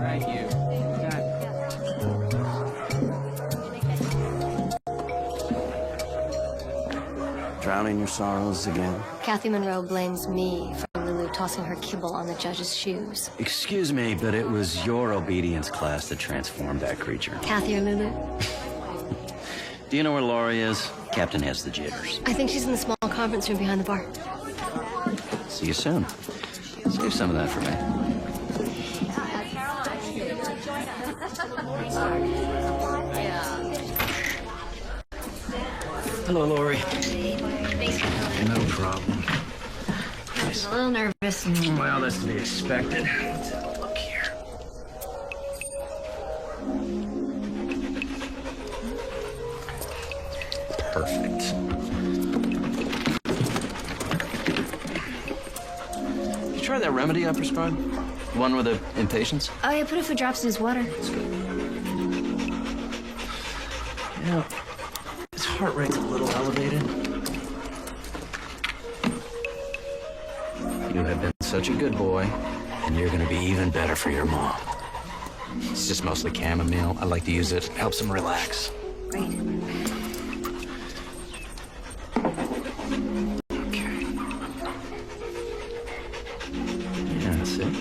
Thank you. Drowning your sorrows again? Kathy Monroe blames me for Lulu tossing her kibble on the judge's shoes. Excuse me, but it was your obedience class that transformed that creature. Kathy or Lulu? Do you know where Laurie is? Captain has the jitters. I think she's in the small conference room behind the bar. See you soon. Save some of that for me. Hello, Laurie. No problem. Nice. A little nervous. Well, that's to be expected. Let's have a look here. Perfect. Did you try that remedy I prescribed? The one with the impatience? Oh, yeah, put a few drops in his water. You know, his heart rate's a little elevated. You have been such a good boy, and you're gonna be even better for your mom. It's just mostly chamomile. I like to use it. Helps him relax. Great. Okay. Yeah, that's it.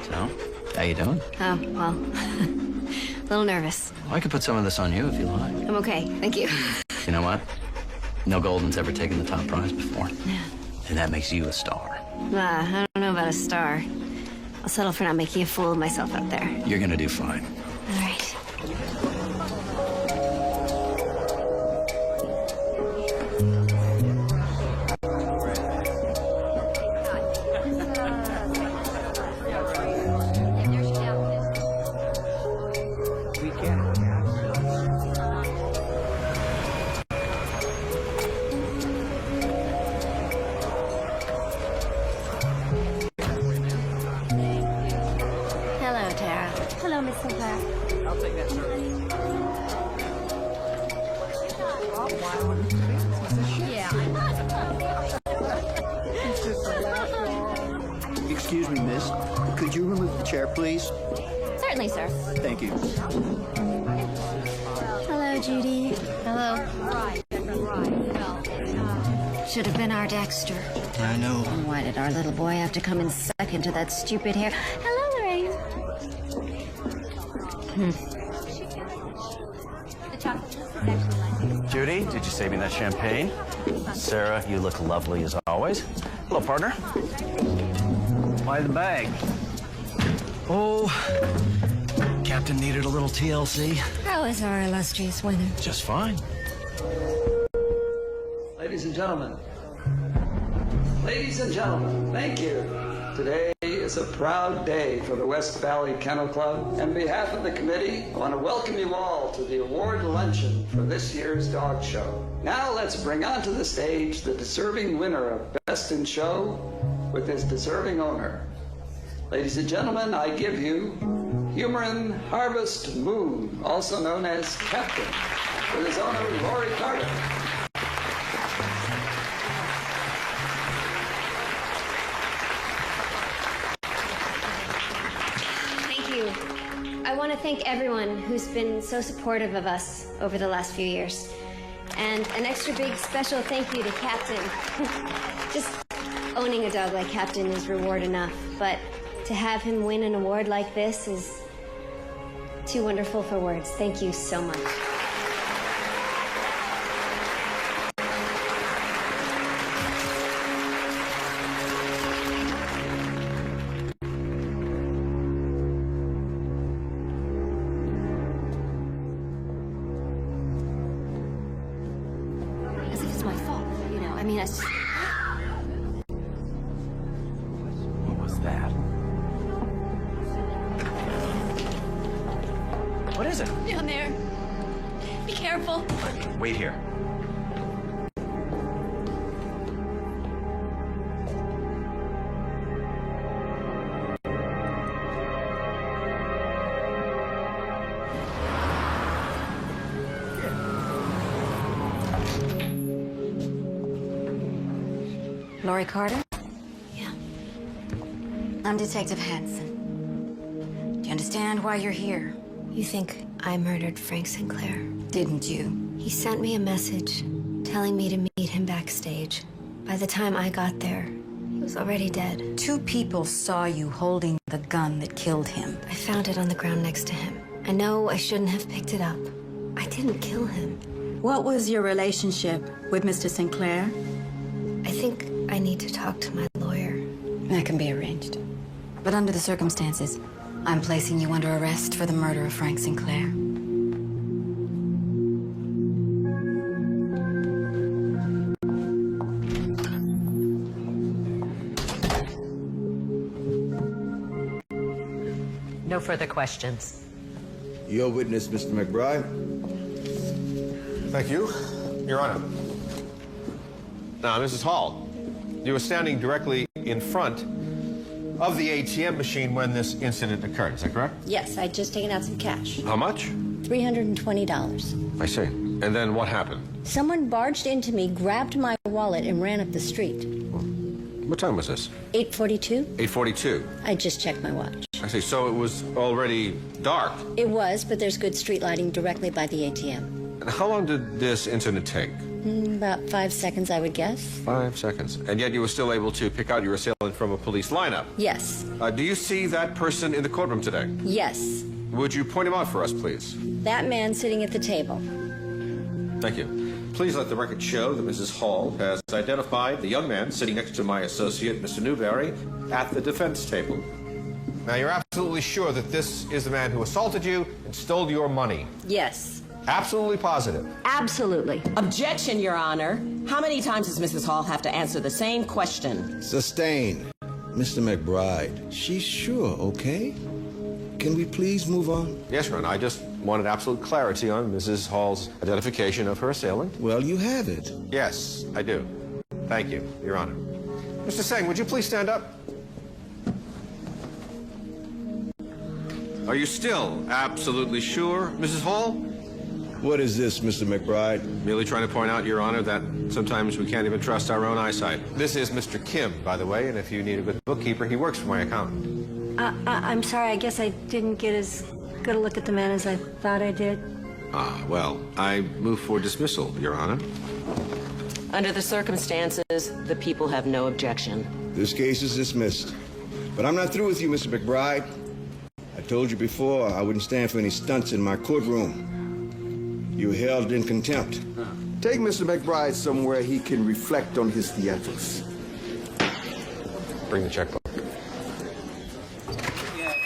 So, how you doing? Oh, well, a little nervous. I could put some of this on you if you like. I'm okay, thank you. You know what? No Golden's ever taken the top prize before. Yeah. And that makes you a star. I don't know about a star. I'll settle for not making a fool of myself out there. You're gonna do fine. All right. Hello, Tara. Hello, Miss Sinclair. I'll take that, sir. Excuse me, miss. Could you remove the chair, please? Certainly, sir. Thank you. Hello, Judy. Hello. Should have been our Dexter. I know. Why did our little boy have to come in second to that stupid hair? Hello, Lorraine. Judy, did you save me that champagne? Sarah, you look lovely as always. Hello, partner. Why the bag? Oh, Captain needed a little TLC. How is our illustrious winner? Just fine. Ladies and gentlemen, thank you. Today is a proud day for the West Valley Kennel Club. On behalf of the committee, I want to welcome you all to the award luncheon for this year's dog show. Now let's bring onto the stage the deserving winner of Best in Show with his deserving owner. Ladies and gentlemen, I give you Humorin Harvest Moon, also known as Captain, with his owner, Laurie Carter. I want to thank everyone who's been so supportive of us over the last few years. And an extra big special thank you to Captain. Just owning a dog like Captain is reward enough, but to have him win an award like this is too wonderful for words. Thank you so much. As if it's my fault, you know. I mean, I just... What was that? What is it? Down there. Be careful. Wait here. Laurie Carter? Yeah. I'm Detective Hanson. Do you understand why you're here. You think I murdered Frank Sinclair? Didn't you? He sent me a message telling me to meet him backstage. By the time I got there, he was already dead. 2 people saw you holding the gun that killed him. I found it on the ground next to him. I know I shouldn't have picked it up. I didn't kill him. What was your relationship with Mr. Sinclair? I think I need to talk to my lawyer. That can be arranged. But under the circumstances, I'm placing you under arrest for the murder of Frank Sinclair. No further questions. Your witness, Mr. McBride. Thank you, Your Honor. Now, Mrs. Hall, you were standing directly in front of the ATM machine when this incident occurred, is that correct? Yes, I'd just taken out some cash. How much? $320. I see. And then what happened? Someone barged into me, grabbed my wallet, and ran up the street. What time was this? 8:42? 8:42. I just checked my watch. I see. So it was already dark. It was, but there's good street lighting directly by the ATM. And how long did this incident take? About 5 seconds, I would guess. 5 seconds. And yet you were still able to pick out your assailant from a police lineup. Yes. Do you see that person in the courtroom today? Yes. Would you point him out for us, please? That man sitting at the table. Thank you. Please let the record show that Mrs. Hall has identified the young man sitting next to my associate, Mr. Newberry, at the defense table. Now, you're absolutely sure that this is the man who assaulted you and stole your money? Yes. Absolutely positive? Absolutely. Objection, Your Honor. How many times does Mrs. Hall have to answer the same question? Sustained. Mr. McBride, she's sure, okay? Can we please move on? Yes, Your Honor. I just wanted absolute clarity on Mrs. Hall's identification of her assailant. Well, you have it. Yes, I do. Thank you, Your Honor. Mr. Singh, would you please stand up? Are you still absolutely sure, Mrs. Hall? What is this, Mr. McBride? Merely trying to point out, Your Honor, that sometimes we can't even trust our own eyesight. This is Mr. Kim, by the way, and if you need a good bookkeeper, he works for my accountant. I'm sorry, I guess I didn't get as good a look at the man as I thought I did. Well, I move for dismissal, Your Honor. Under the circumstances, the people have no objection. This case is dismissed. But I'm not through with you, Mr. McBride. I told you before I wouldn't stand for any stunts in my courtroom. You were held in contempt. Take Mr. McBride somewhere he can reflect on his theatrics. Bring the checkbook.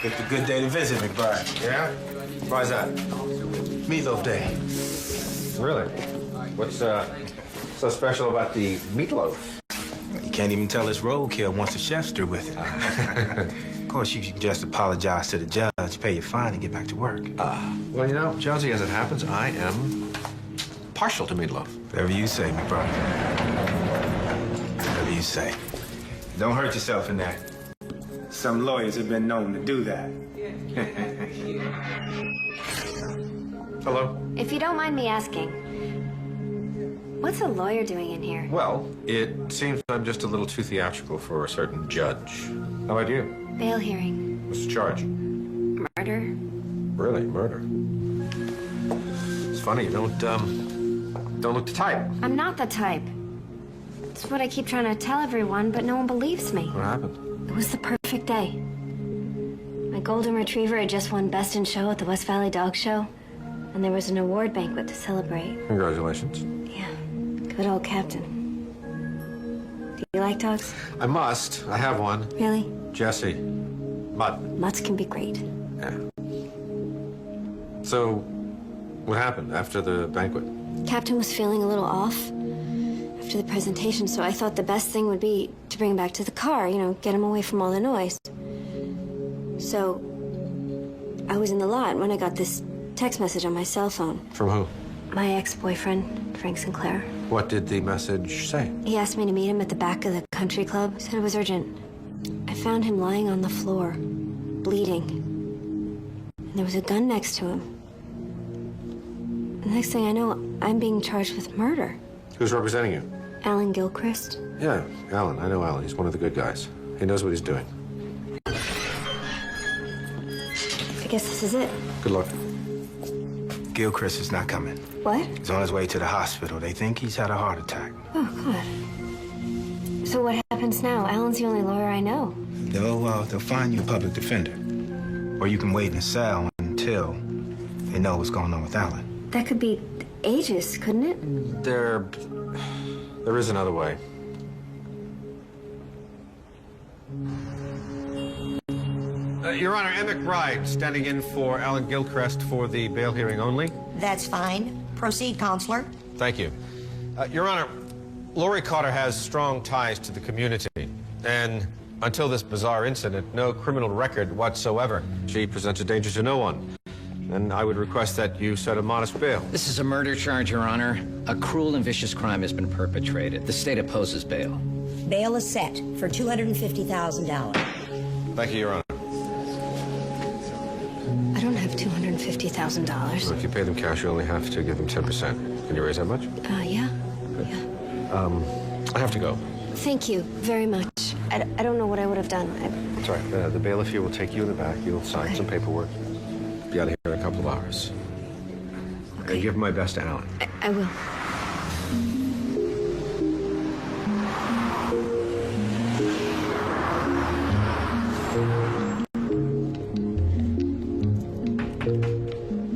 It's a good day to visit, McBride. Yeah? Why is that? Meatloaf Day. Really? What's so special about the meatloaf? You can't even tell it's roadkill once the chef's through with it. Of course, you should just apologize to the judge, pay your fine, and get back to work. Well, you know, Jonesy, as it happens, I am partial to meatloaf. Whatever you say, McBride. Whatever you say. Don't hurt yourself in that. Some lawyers have been known to do that. Hello? If you don't mind me asking, what's a lawyer doing in here? Well, it seems I'm just a little too theatrical for a certain judge. How about you? Bail hearing. What's the charge? Murder? Really, murder. It's funny, you don't look the type. I'm not the type. It's what I keep trying to tell everyone, but no one believes me. What happened? It was the perfect day. My golden retriever had just won Best in Show at the West Valley Dog Show, and there was an award banquet to celebrate. Congratulations. Yeah, good old Captain. Do you like dogs? I must. I have one. Really? Jessie. Mutt. Mutts can be great. Yeah. So, what happened after the banquet? Captain was feeling a little off after the presentation, so I thought the best thing would be to bring him back to the car, you know, get him away from all the noise. So, I was in the lot when I got this text message on my cell phone. From who? My ex-boyfriend, Frank Sinclair. What did the message say? He asked me to meet him at the back of the country club. Said it was urgent. I found him lying on the floor, bleeding. And there was a gun next to him. The next thing I know, I'm being charged with murder. Who's representing you? Alan Gilchrist. Yeah, Alan. I know Alan. He's one of the good guys. He knows what he's doing. guess this is it. Good luck. Gilchrist is not coming. What? He's on his way to the hospital. They think he's had a heart attack. Oh, God. So what happens now? Alan's the only lawyer I know. They'll find you a public defender. Or you can wait in a cell until they know what's going on with Alan. That could be ages, couldn't it? There is another way. Your Honor, M. McBride standing in for Alan Gilchrist for the bail hearing only. That's fine. Proceed, Counselor. Thank you. Your Honor, Lori Carter has strong ties to the community, and until this bizarre incident, no criminal record whatsoever. She presents a danger to no one, and I would request that you set a modest bail. This is a murder charge, Your Honor. A cruel and vicious crime has been perpetrated. The state opposes bail. Bail is set for $250,000. Thank you, Your Honor. I don't have $250,000. So if you pay them cash, you only have to give them 10%. Can you raise that much? Yeah. I have to go. Thank you very much. I don't know what I would have done. That's all right. The bailiff here will take you in the back. You'll sign some paperwork. Be out of here in a couple of hours. Okay. Give my best to Alan. I will.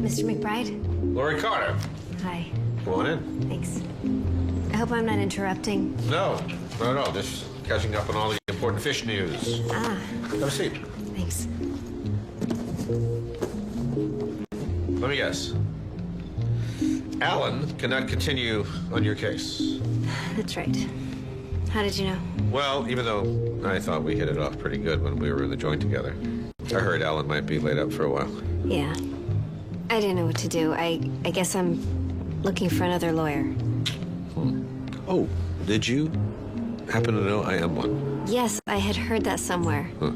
Mr. McBride? Lori Carter. Hi. Come on in. Thanks. I hope I'm not interrupting. No, not at all. Just catching up on all the important fish news. Ah. Have a seat. Thanks. Let me guess. Alan cannot continue on your case. That's right. How did you know? Well, even though I thought we hit it off pretty good when we were in the joint together, I heard Alan might be laid up for a while. Yeah. I didn't know what to do. I guess I'm looking for another lawyer. Oh, did you happen to know I am one? Yes, I had heard that somewhere. Huh.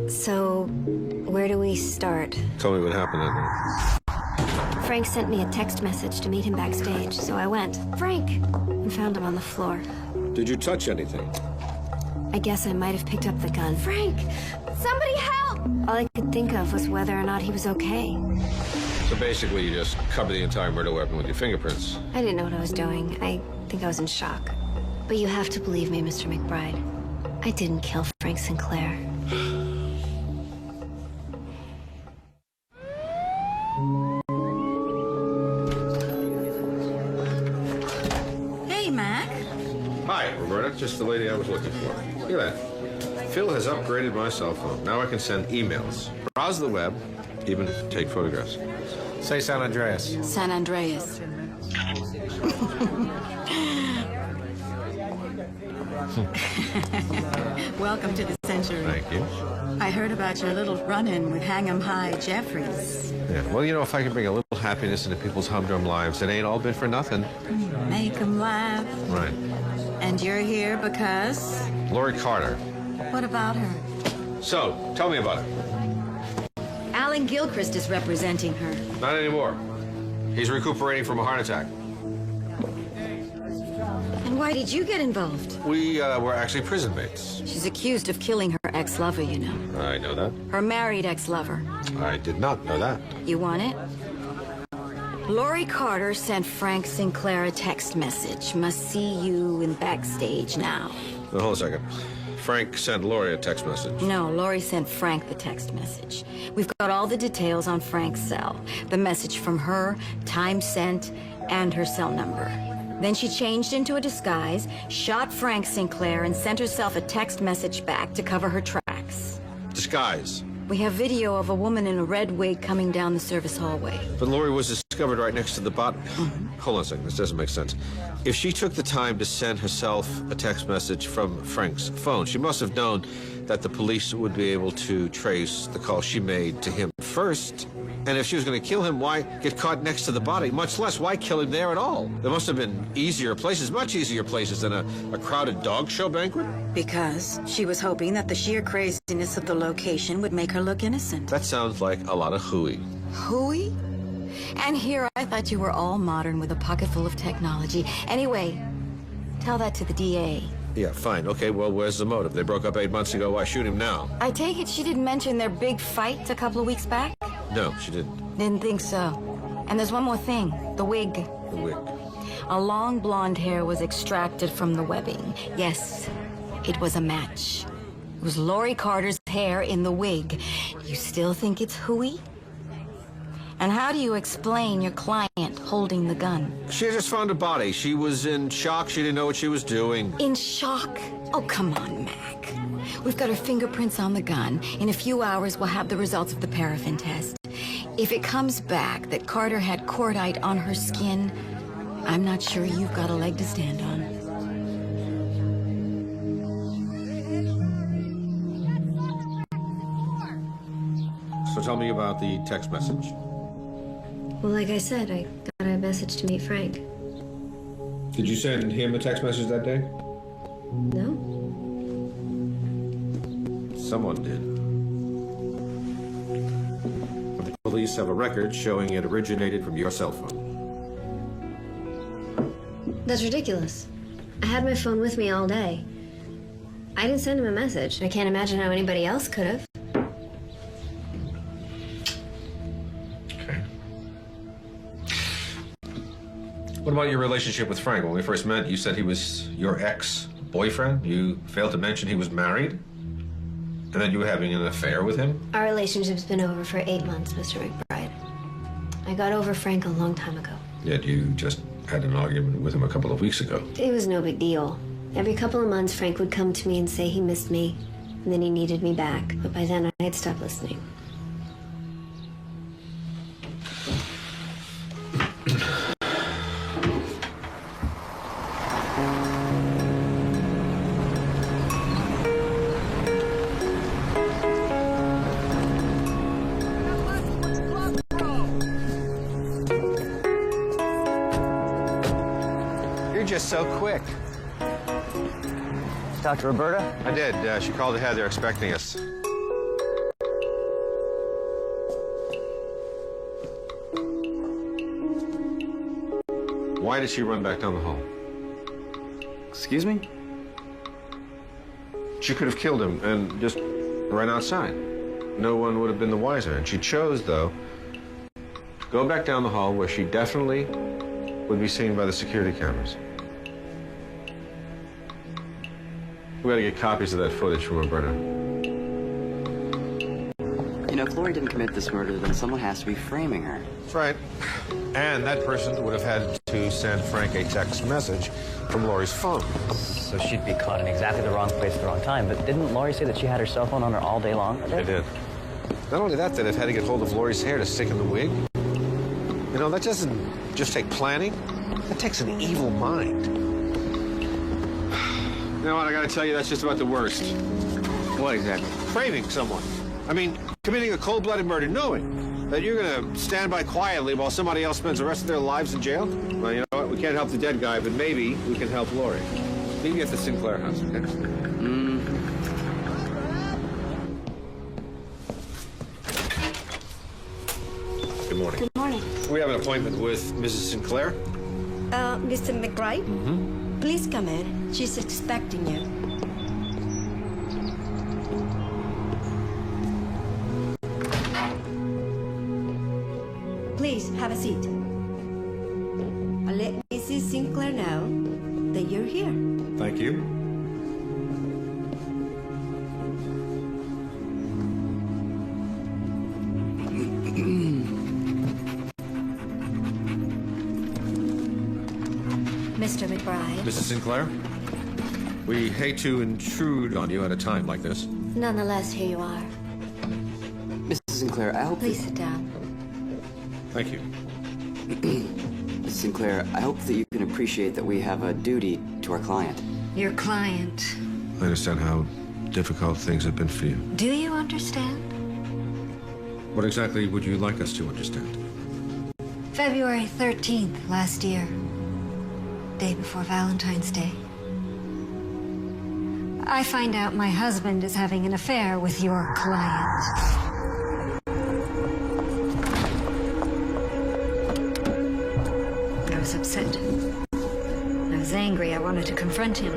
So, where do we start? Tell me what happened that night. Frank sent me a text message to meet him backstage, so I went. Frank! And found him on the floor. Did you touch anything? I guess I might have picked up the gun. Frank! Somebody help! All I could think of was whether or not he was okay. So basically, you just covered the entire murder weapon with your fingerprints. I didn't know what I was doing. I think I was in shock. But you have to believe me, Mr. McBride. I didn't kill Frank Sinclair. Hey, Mac. Hi, Roberta. Just the lady I was looking for. Look at that. Phil has upgraded my cell phone. Now I can send emails, browse the web, even take photographs. Say San Andreas. San Andreas. Welcome to the century. Thank you. I heard about your little run-in with Hang'em High Jeffries. Yeah, well, you know, if I can bring a little happiness into people's humdrum lives, it ain't all been for nothing. Make 'em laugh. Right. And you're here because? Lori Carter. What about her? So, tell me about it. Alan Gilchrist is representing her. Not anymore. He's recuperating from a heart attack. And why did you get involved? We were actually prison mates. She's accused of killing her ex-lover, you know. I know that. Her married ex-lover. I did not know that. You want it? Lori Carter sent Frank Sinclair a text message. Must see you in backstage now. Now, hold a second. Frank sent Lori a text message. No, Lori sent Frank the text message. We've got all the details on Frank's cell. The message from her, time sent, and her cell number. Then she changed into a disguise, shot Frank Sinclair, and sent herself a text message back to cover her tracks. Disguise. We have video of a woman in a red wig coming down the service hallway. But Lori was discovered right next to the body. Hold on a second, this doesn't make sense. If she took the time to send herself a text message from Frank's phone, she must have known that the police would be able to trace the call she made to him first. And if she was going to kill him, why get caught next to the body? Much less, why kill him there at all? There must have been easier places, much easier places than a crowded dog show banquet. Because she was hoping that the sheer craziness of the location would make her look innocent. That sounds like a lot of hooey. Hooey? And here I thought you were all modern with a pocket full of technology. Anyway, tell that to the DA. Yeah, fine. Okay, well, where's the motive? They broke up 8 months ago. Why shoot him now? I take it she didn't mention their big fight a couple of weeks back? No, she didn't. Didn't think so. And there's one more thing, the wig. The wig. A long blonde hair was extracted from the webbing. Yes, it was a match. It was Lori Carter's hair in the wig. You still think it's hooey? And how do you explain your client holding the gun? She just found a body. She was in shock. She didn't know what she was doing. In shock? Oh, come on, Mac. We've got her fingerprints on the gun. In a few hours, we'll have the results of the paraffin test. If it comes back that Carter had cordite on her skin, I'm not sure you've got a leg to stand on. So tell me about the text message. Well, like I said, I got a message to meet Frank. Did you send him a text message that day? No? Someone did. The police have a record showing it originated from your cell phone. That's ridiculous. I had my phone with me all day. I didn't send him a message. I can't imagine how anybody else could have. Okay. What about your relationship with Frank? When we first met, you said he was your ex-boyfriend. You failed to mention he was married. And then you were having an affair with him? Our relationship's been over for 8 months, Mr. McBride. I got over Frank a long time ago. Yet you just had an argument with him a couple of weeks ago. It was no big deal. Every couple of months, Frank would come to me and say he missed me, and then he needed me back. But by then, I had stopped listening. Just so quick. Dr. Roberta? I did. She called ahead. They're expecting us. Why did she run back down the hall? Excuse me? She could have killed him and just ran outside. No one would have been the wiser. And she chose, though, to go back down the hall where she definitely would be seen by the security cameras. We gotta get copies of that footage from Roberta. You know, if Lori didn't commit this murder, then someone has to be framing her. That's right. And that person would have had to send Frank a text message from Lori's phone. So she'd be caught in exactly the wrong place at the wrong time. But didn't Lori say that she had her cell phone on her all day long? They did. Not only that, they'd have had to get hold of Lori's hair to stick in the wig. You know, that doesn't just take planning. That takes an evil mind. You know what, I gotta tell you, that's just about the worst. What exactly? Framing someone. I mean, committing a cold-blooded murder, knowing that you're gonna stand by quietly while somebody else spends the rest of their lives in jail. Well, you know what, we can't help the dead guy, but maybe we can help Lori. Maybe at the Sinclair house, okay? Good morning. Good morning. We have an appointment with Mrs. Sinclair. Mr. McBride? Mm-hmm. Please come in. She's expecting you. Please, have a seat. I'll let Mrs. Sinclair know that you're here. Thank you. Mr. McBride. Mrs. Sinclair, we hate to intrude on you at a time like this. Nonetheless, here you are. Mrs. Sinclair, I hope... Please sit down. Thank you. Mrs. Sinclair, I hope that you can appreciate that we have a duty to our client. Your client. I understand how difficult things have been for you. Do you understand? What exactly would you like us to understand? February 13th last year. Day before Valentine's Day. I find out my husband is having an affair with your client. I was upset. I was angry. I wanted to confront him.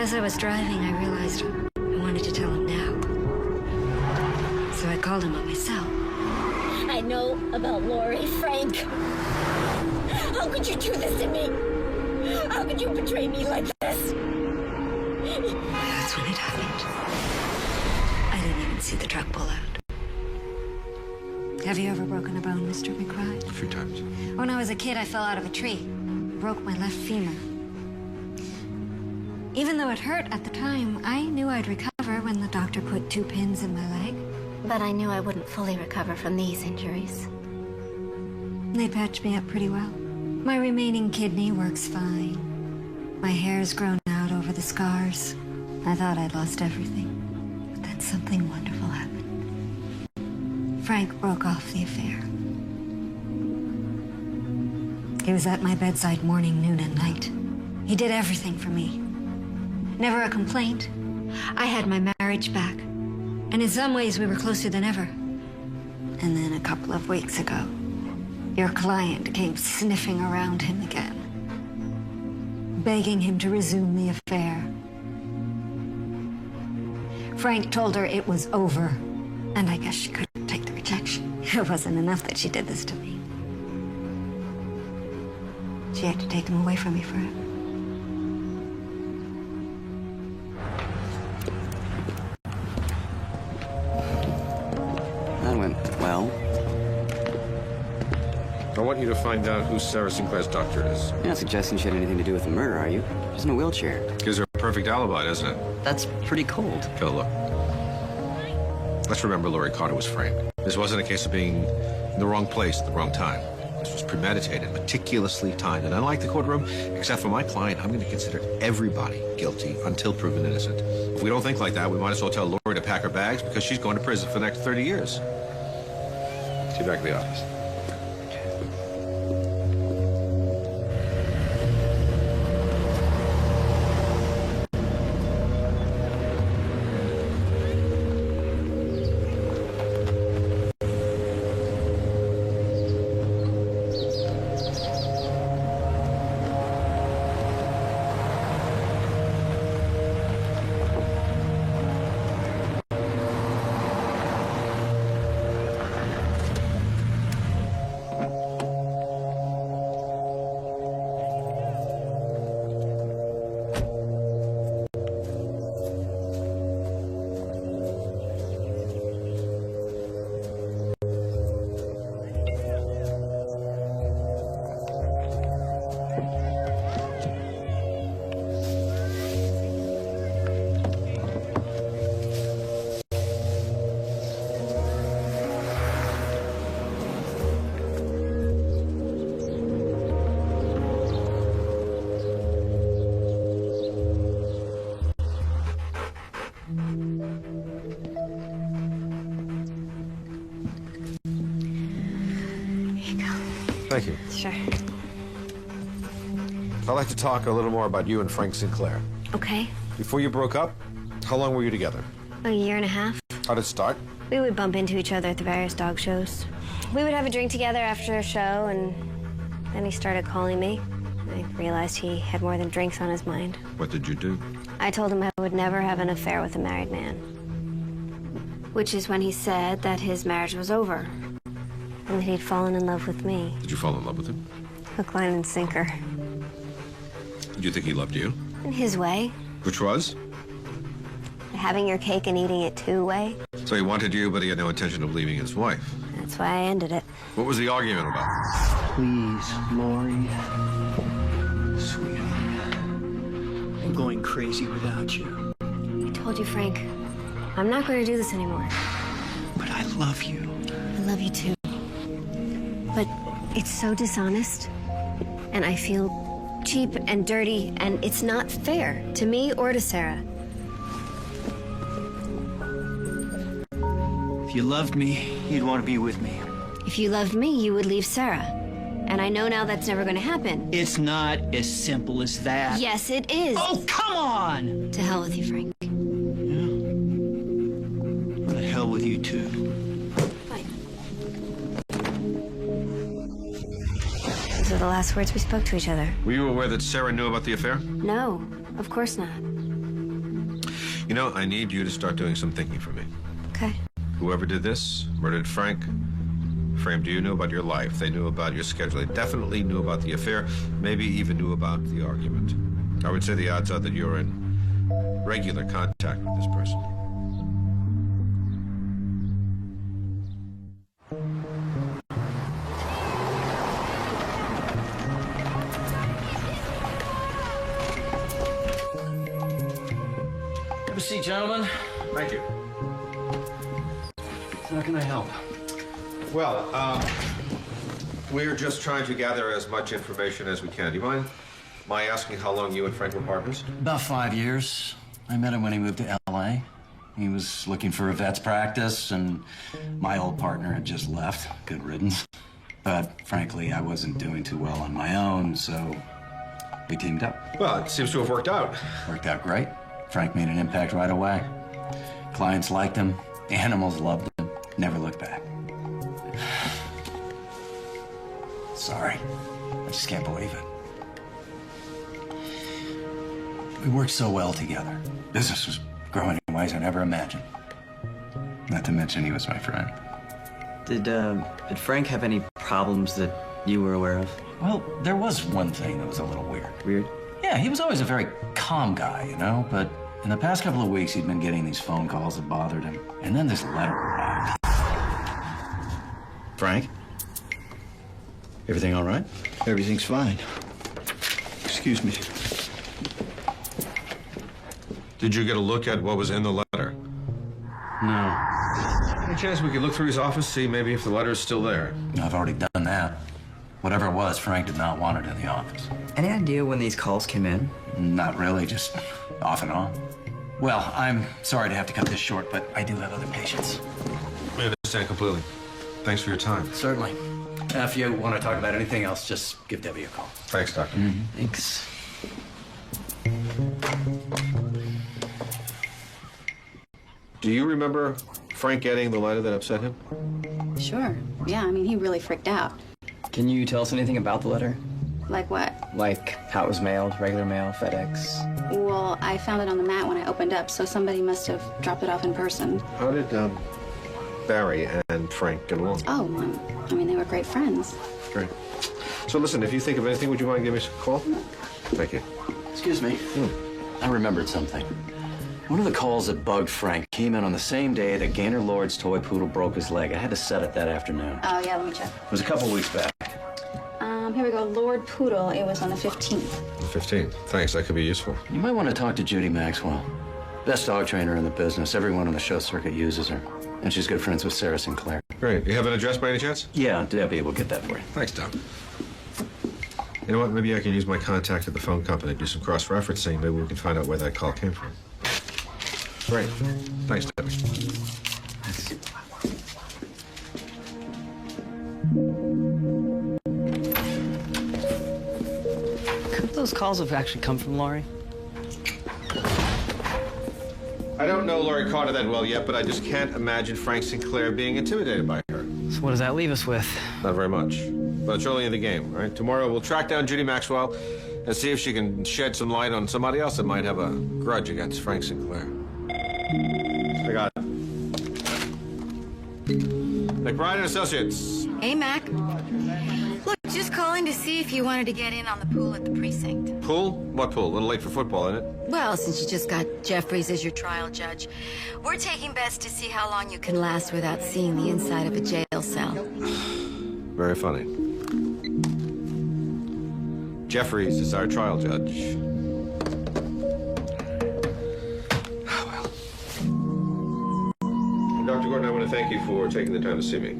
as I was driving, I realized I wanted to tell him now. So I called him on my cell. I know about Lori, Frank. How could you do this to me? How could you betray me like this? That's when it happened. I didn't even see the truck pull out. Have you ever broken a bone, Mr. McBride? A few times. When I was a kid, I fell out of a tree. Broke my left femur. Even though it hurt at the time, I knew I'd recover when the doctor put 2 pins in my leg. But I knew I wouldn't fully recover from these injuries. They patched me up pretty well. My remaining kidney works fine. My hair's grown out over the scars. I thought I'd lost everything. But then something wonderful happened. Frank broke off the affair. He was at my bedside morning, noon, and night. He did everything for me. Never a complaint. I had my marriage back. And in some ways, we were closer than ever. And then a couple of weeks ago, your client came sniffing around him again, begging him to resume the affair. Frank told her it was over, and I guess she couldn't take the rejection. It wasn't enough that she did this to me. She had to take him away from me forever. That went well. I want you to find out who Sarah Sinclair's doctor is. You're not suggesting she had anything to do with the murder, are you? She's in a wheelchair. Gives her a perfect alibi, doesn't it? That's pretty cold. Phil, look. Let's remember Lori Carter was framed. This wasn't a case of being in the wrong place at the wrong time. This was premeditated, meticulously timed, and unlike the courtroom, except for my client, I'm going to consider everybody guilty until proven innocent. If we don't think like that, we might as well tell Lori to pack her bags because she's going to prison for the next 30 years. See you back at the office. Thank you. Sure. I'd like to talk a little more about you and Frank Sinclair. Okay. Before you broke up, how long were you together? A year and a half. How did it start? We would bump into each other at the various dog shows. We would have a drink together after a show, and then he started calling me. I realized he had more than drinks on his mind. What did you do? I told him I would never have an affair with a married man. Which is when he said that his marriage was over. And that he'd fallen in love with me. Did you fall in love with him? Hook, line, and sinker. Did you think he loved you? In his way. Which was? Having your cake and eating it too way. So he wanted you, but he had no intention of leaving his wife. That's why I ended it. What was the argument about? Please, Lori. Sweetheart. I'm going crazy without you. I told you, Frank, I'm not going to do this anymore. But I love you. I love you too. But it's so dishonest. And I feel cheap and dirty, and it's not fair to me or to Sarah. If you loved me, you'd want to be with me. If you loved me, you would leave Sarah. And I know now that's never going to happen. It's not as simple as that. Yes, it is. Oh, come on! To hell with you, Frank. Yeah. Well, to hell with you, too. Fine. Those are the last words we spoke to each other. Were you aware that Sarah knew about the affair? No, of course not. You know, I need you to start doing some thinking for me. Okay. Whoever did this, murdered Frank, framed you, knew about your life. They knew about your schedule. They definitely knew about the affair, maybe even knew about the argument. I would say the odds are that you're in regular contact with this person. Have a seat, gentlemen. Thank you. How can I help? Well, we're just trying to gather as much information as we can. Do you mind my asking how long you and Frank were partners? About 5 years. I met him when he moved to L.A. He was looking for a vet's practice, and my old partner had just left. Good riddance. But frankly, I wasn't doing too well on my own, so we teamed up. Well, it seems to have worked out. Worked out great. Frank made an impact right away. Clients liked him. Animals loved him. Never looked back. Sorry. I just can't believe it. We worked so well together. Business was growing in ways I never imagined. Not to mention he was my friend. Did Frank have any problems that you were aware of? Well, there was one thing that was a little weird. Weird? Yeah, he was always a very calm guy, you know, but in the past couple of weeks, he'd been getting these phone calls that bothered him. And then this letter arrived. Frank? Everything all right? Everything's fine. Excuse me. Did you get a look at what was in the letter? No. Any chance we could look through his office, see maybe if the letter's still there? I've already done that. Whatever it was, Frank did not want it in the office. Any idea when these calls came in? Not really, just off and on. Well, I'm sorry to have to cut this short, but I do have other patients. I understand completely. Thanks for your time. Certainly. If you want to talk about anything else, just give Debbie a call. Thanks, Doctor. Thanks. Do you remember Frank getting the letter that upset him? Sure. Yeah, I mean, he really freaked out. Can you tell us anything about the letter? Like what? Like how it was mailed, regular mail, FedEx? Well, I found it on the mat when I opened up, so somebody must have dropped it off in person. How did Barry and Frank get along? Oh, I mean, they were great friends. Great. So listen, if you think of anything, would you mind giving us a call? Thank you. Excuse me. I remembered something. One of the calls that bugged Frank came in on the same day that Gaynor Lord's toy poodle broke his leg. I had to set it that afternoon. Oh, yeah, let me check. It was a couple weeks back. Here we go. Lord Poodle. It was on the 15th. The 15th. Thanks, that could be useful. You might want to talk to Judy Maxwell. Best dog trainer in the business. Everyone on the show circuit uses her. And she's good friends with Sarah Sinclair. Great. You have an address by any chance? Yeah, Debbie will get that for you. Thanks, Doc. You know what? Maybe I can use my contact at the phone company to do some cross-referencing. Maybe we can find out where that call came from. Great. Thanks, Debbie. Thanks. Could those calls have actually come from Laurie? I don't know Laurie Carter that well yet, but I just can't imagine Frank Sinclair being intimidated by her. So what does that leave us with? Not very much. But it's early in the game, right? Tomorrow we'll track down Judy Maxwell and see if she can shed some light on somebody else that might have a grudge against Frank Sinclair. I got it. McBride and Associates. Hey, Mac. Look, just calling to see if you wanted to get in on the pool at the precinct. Pool? What pool? A little late for football, isn't it? Well, since you just got Jeffries as your trial judge, we're taking bets to see how long you can last without seeing the inside of a jail cell. Very funny. Jeffries is our trial judge. Oh, well. Dr. Gordon, I want to thank you for taking the time to see me.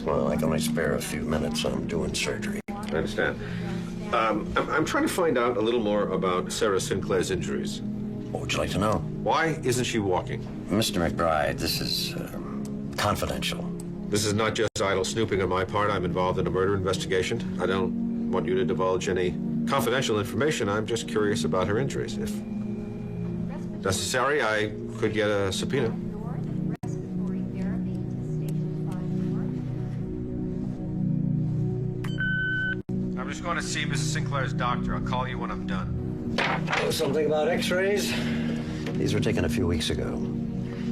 Well, I can only spare a few minutes. I'm doing surgery. I understand. I'm trying to find out a little more about Sarah Sinclair's injuries. What would you like to know? Why isn't she walking? Mr. McBride, this is confidential. This is not just idle snooping on my part. I'm involved in a murder investigation. I don't want you to divulge any confidential information. I'm just curious about her injuries. If necessary, I could get a subpoena. I'm just going to see Mrs. Sinclair's doctor. I'll call you when I'm done. Oh, something about x-rays? These were taken a few weeks ago.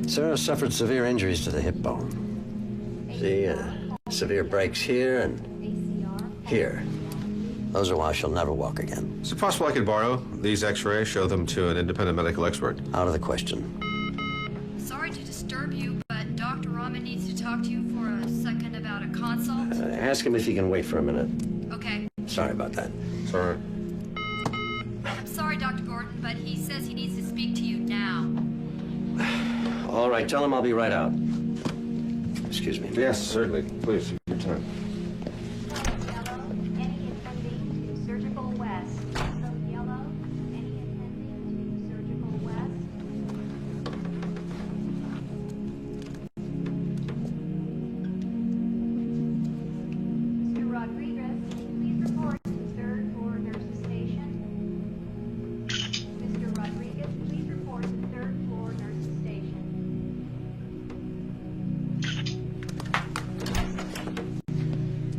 Sarah suffered severe injuries to the hip bone. See, severe breaks here and here. Those are why she'll never walk again. Is it possible I could borrow these x-rays, show them to an independent medical expert? Out of the question. Sorry to disturb you, but Dr. Rahman needs to talk to you for a second about a consult. Ask him if he can wait for a minute. Okay. Sorry about that. Sorry. I'm sorry, Dr. Gordon, but he says he needs to speak to you now. All right, tell him I'll be right out. Excuse me. Yes, certainly. Please, take your time.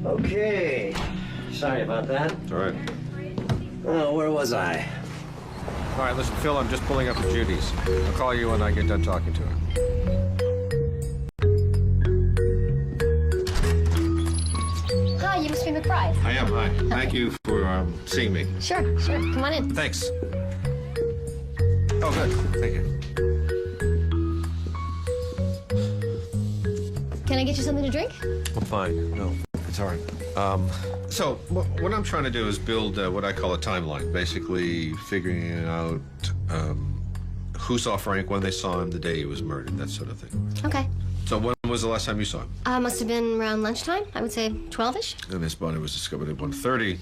Okay. Sorry about that. It's all right. Oh, where was I? All right, listen, Phil, I'm just pulling up with Judy's. I'll call you when I get done talking to her. Hi, you must be McBride. I am, hi. Thank you for seeing me. Sure. Come on in. Thanks. Oh, good. Thank you. Can I get you something to drink? I'm fine. No, it's all right. So what I'm trying to do is build what I call a timeline, basically figuring out who saw Frank, when they saw him, the day he was murdered, that sort of thing. Okay. So when was the last time you saw him? Must have been around lunchtime. I would say 12-ish. And this body was discovered at 1:30.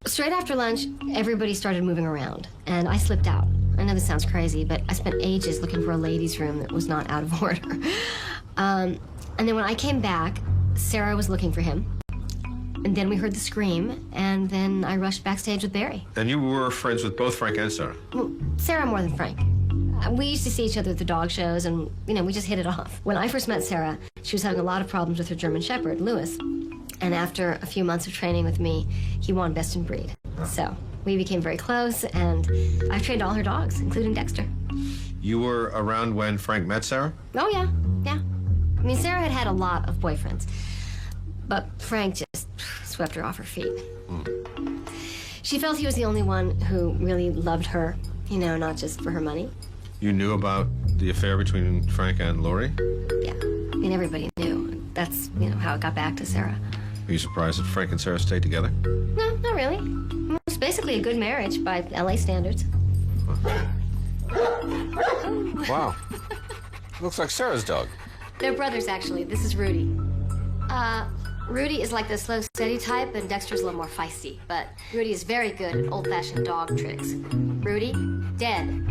Straight after lunch, everybody started moving around, and I slipped out. I know this sounds crazy, but I spent ages looking for a ladies' room that was not out of order. And then when I came back, Sarah was looking for him. And then we heard the scream, and then I rushed backstage with Barry. And you were friends with both Frank and Sarah? Well, Sarah more than Frank. We used to see each other at the dog shows, and, we just hit it off. When I first met Sarah, she was having a lot of problems with her German Shepherd, Louis. And after a few months of training with me, he won Best in Breed. So we became very close, and I've trained all her dogs, including Dexter. You were around when Frank met Sarah? Oh, yeah. I mean, Sarah had a lot of boyfriends, but Frank just swept her off her feet. She felt he was the only one who really loved her, not just for her money. You knew about the affair between Frank and Lori? Yeah, I mean, everybody knew. That's, how it got back to Sarah. Are you surprised that Frank and Sarah stayed together? No, not really. It was basically a good marriage by LA standards. Wow. Looks like Sarah's dog. They're brothers, actually. This is Rudy. Rudy is like the slow, steady type, and Dexter's a little more feisty. But Rudy is very good at old-fashioned dog tricks. Rudy, dead.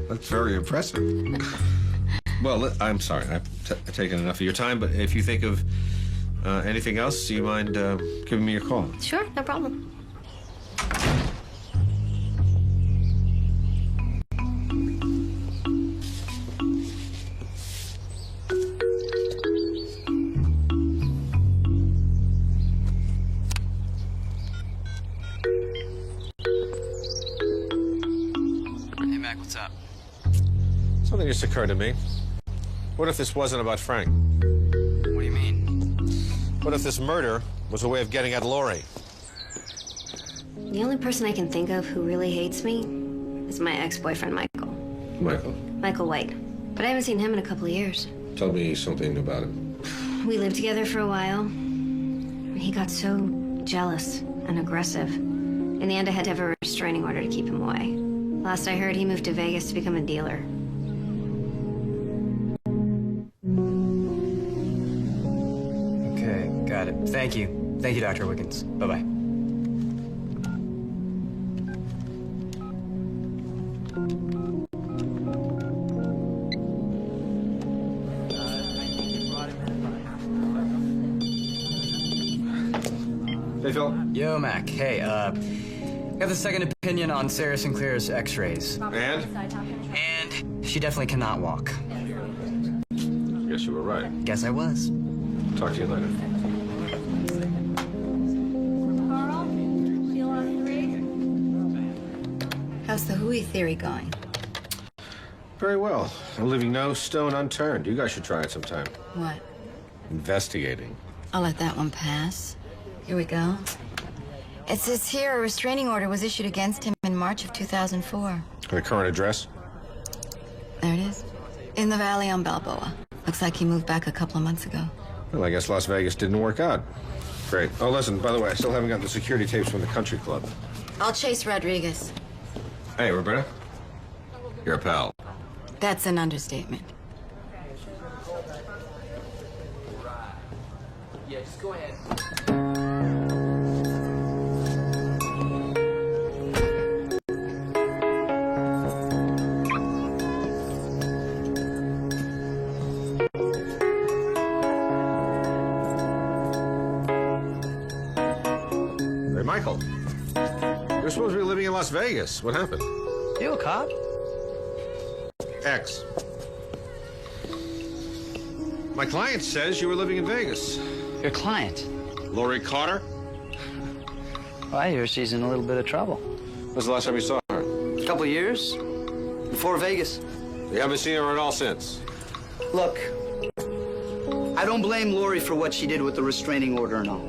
That's very impressive. Well, I'm sorry. I've taken enough of your time, but if you think of anything else, do you mind giving me a call? Sure, no problem. Hey, Mac, what's up? Something just occurred to me. What if this wasn't about Frank? What do you mean? What if this murder was a way of getting at Lori? The only person I can think of who really hates me is my ex-boyfriend, Michael. Michael White. But I haven't seen him in a couple of years. Tell me something about him. We lived together for a while. He got so jealous and aggressive. In the end, I had to have a restraining order to keep him away. Last I heard, he moved to Vegas to become a dealer. Okay, got it. Thank you. Thank you, Dr. Wiggins. Bye-bye. Hey, Phil. Yo, Mac. Hey, got the second opinion on Sarah Sinclair's x-rays. And she definitely cannot walk. Guess you were right. Guess I was. Talk to you later. How's the Hui theory going? Very well. I'm leaving no stone unturned. You guys should try it sometime. What? Investigating. I'll let that one pass. Here we go. It says here a restraining order was issued against him in March of 2004. The current address? There it is. In the valley on Balboa. Looks like he moved back a couple of months ago. Well, I guess Las Vegas didn't work out. Great. Oh, listen, by the way, I still haven't got the security tapes from the country club. I'll chase Rodriguez. Hey, Roberta. You're a pal. That's an understatement. Yeah, just go ahead. Hey, Michael. You're supposed to be living in Las Vegas. What happened? You a cop? X. My client says you were living in Vegas. Your client? Lori Carter? Well, I hear she's in a little bit of trouble. When's the last time you saw her? A couple of years. Before Vegas. You haven't seen her at all since? Look, I don't blame Lori for what she did with the restraining order and all.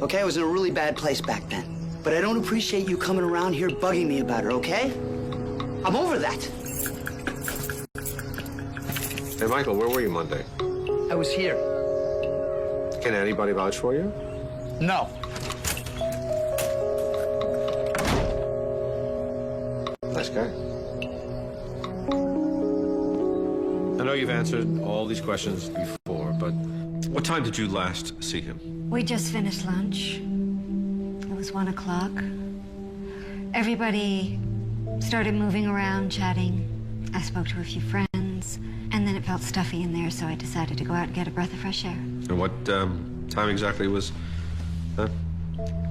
Okay, I was in a really bad place back then. But I don't appreciate you coming around here bugging me about her, okay? I'm over that. Hey, Michael, where were you Monday? I was here. Can anybody vouch for you? No. Nice guy. I know you've answered all these questions before, but what time did you last see him? We just finished lunch. It was 1 o'clock. Everybody started moving around, chatting. I spoke to a few friends, and then it felt stuffy in there, so I decided to go out and get a breath of fresh air. And what time exactly was that?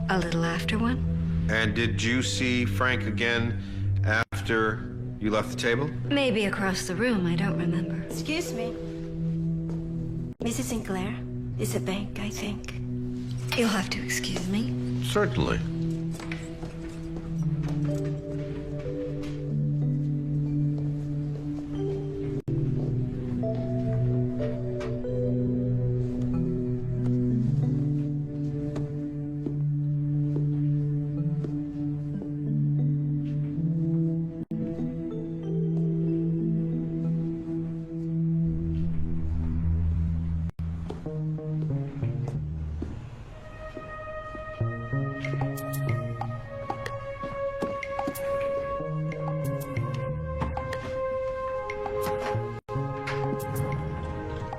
A little after 1. And did you see Frank again after you left the table? Maybe across the room, I don't remember. Excuse me. Mrs. Sinclair, it's a bank, I think. You'll have to excuse me. Certainly.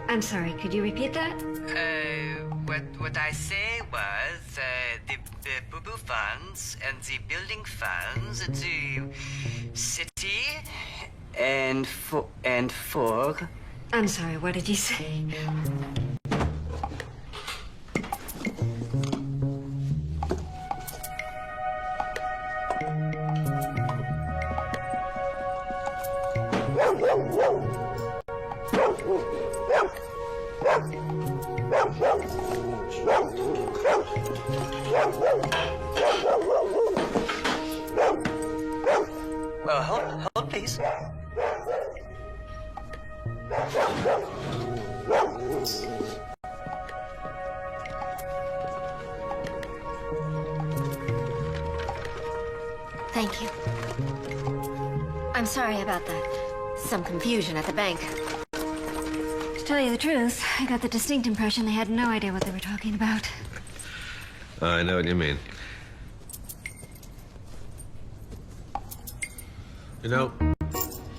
I'm sorry, could you repeat that? What I say was the boo-boo funds and the building funds, the city, and for. I'm sorry, what did you say? Well, hold, please. Thank you. I'm sorry about that. Some confusion at the bank. To tell you the truth, I got the distinct impression they had no idea what they were talking about. I know what you mean. You know,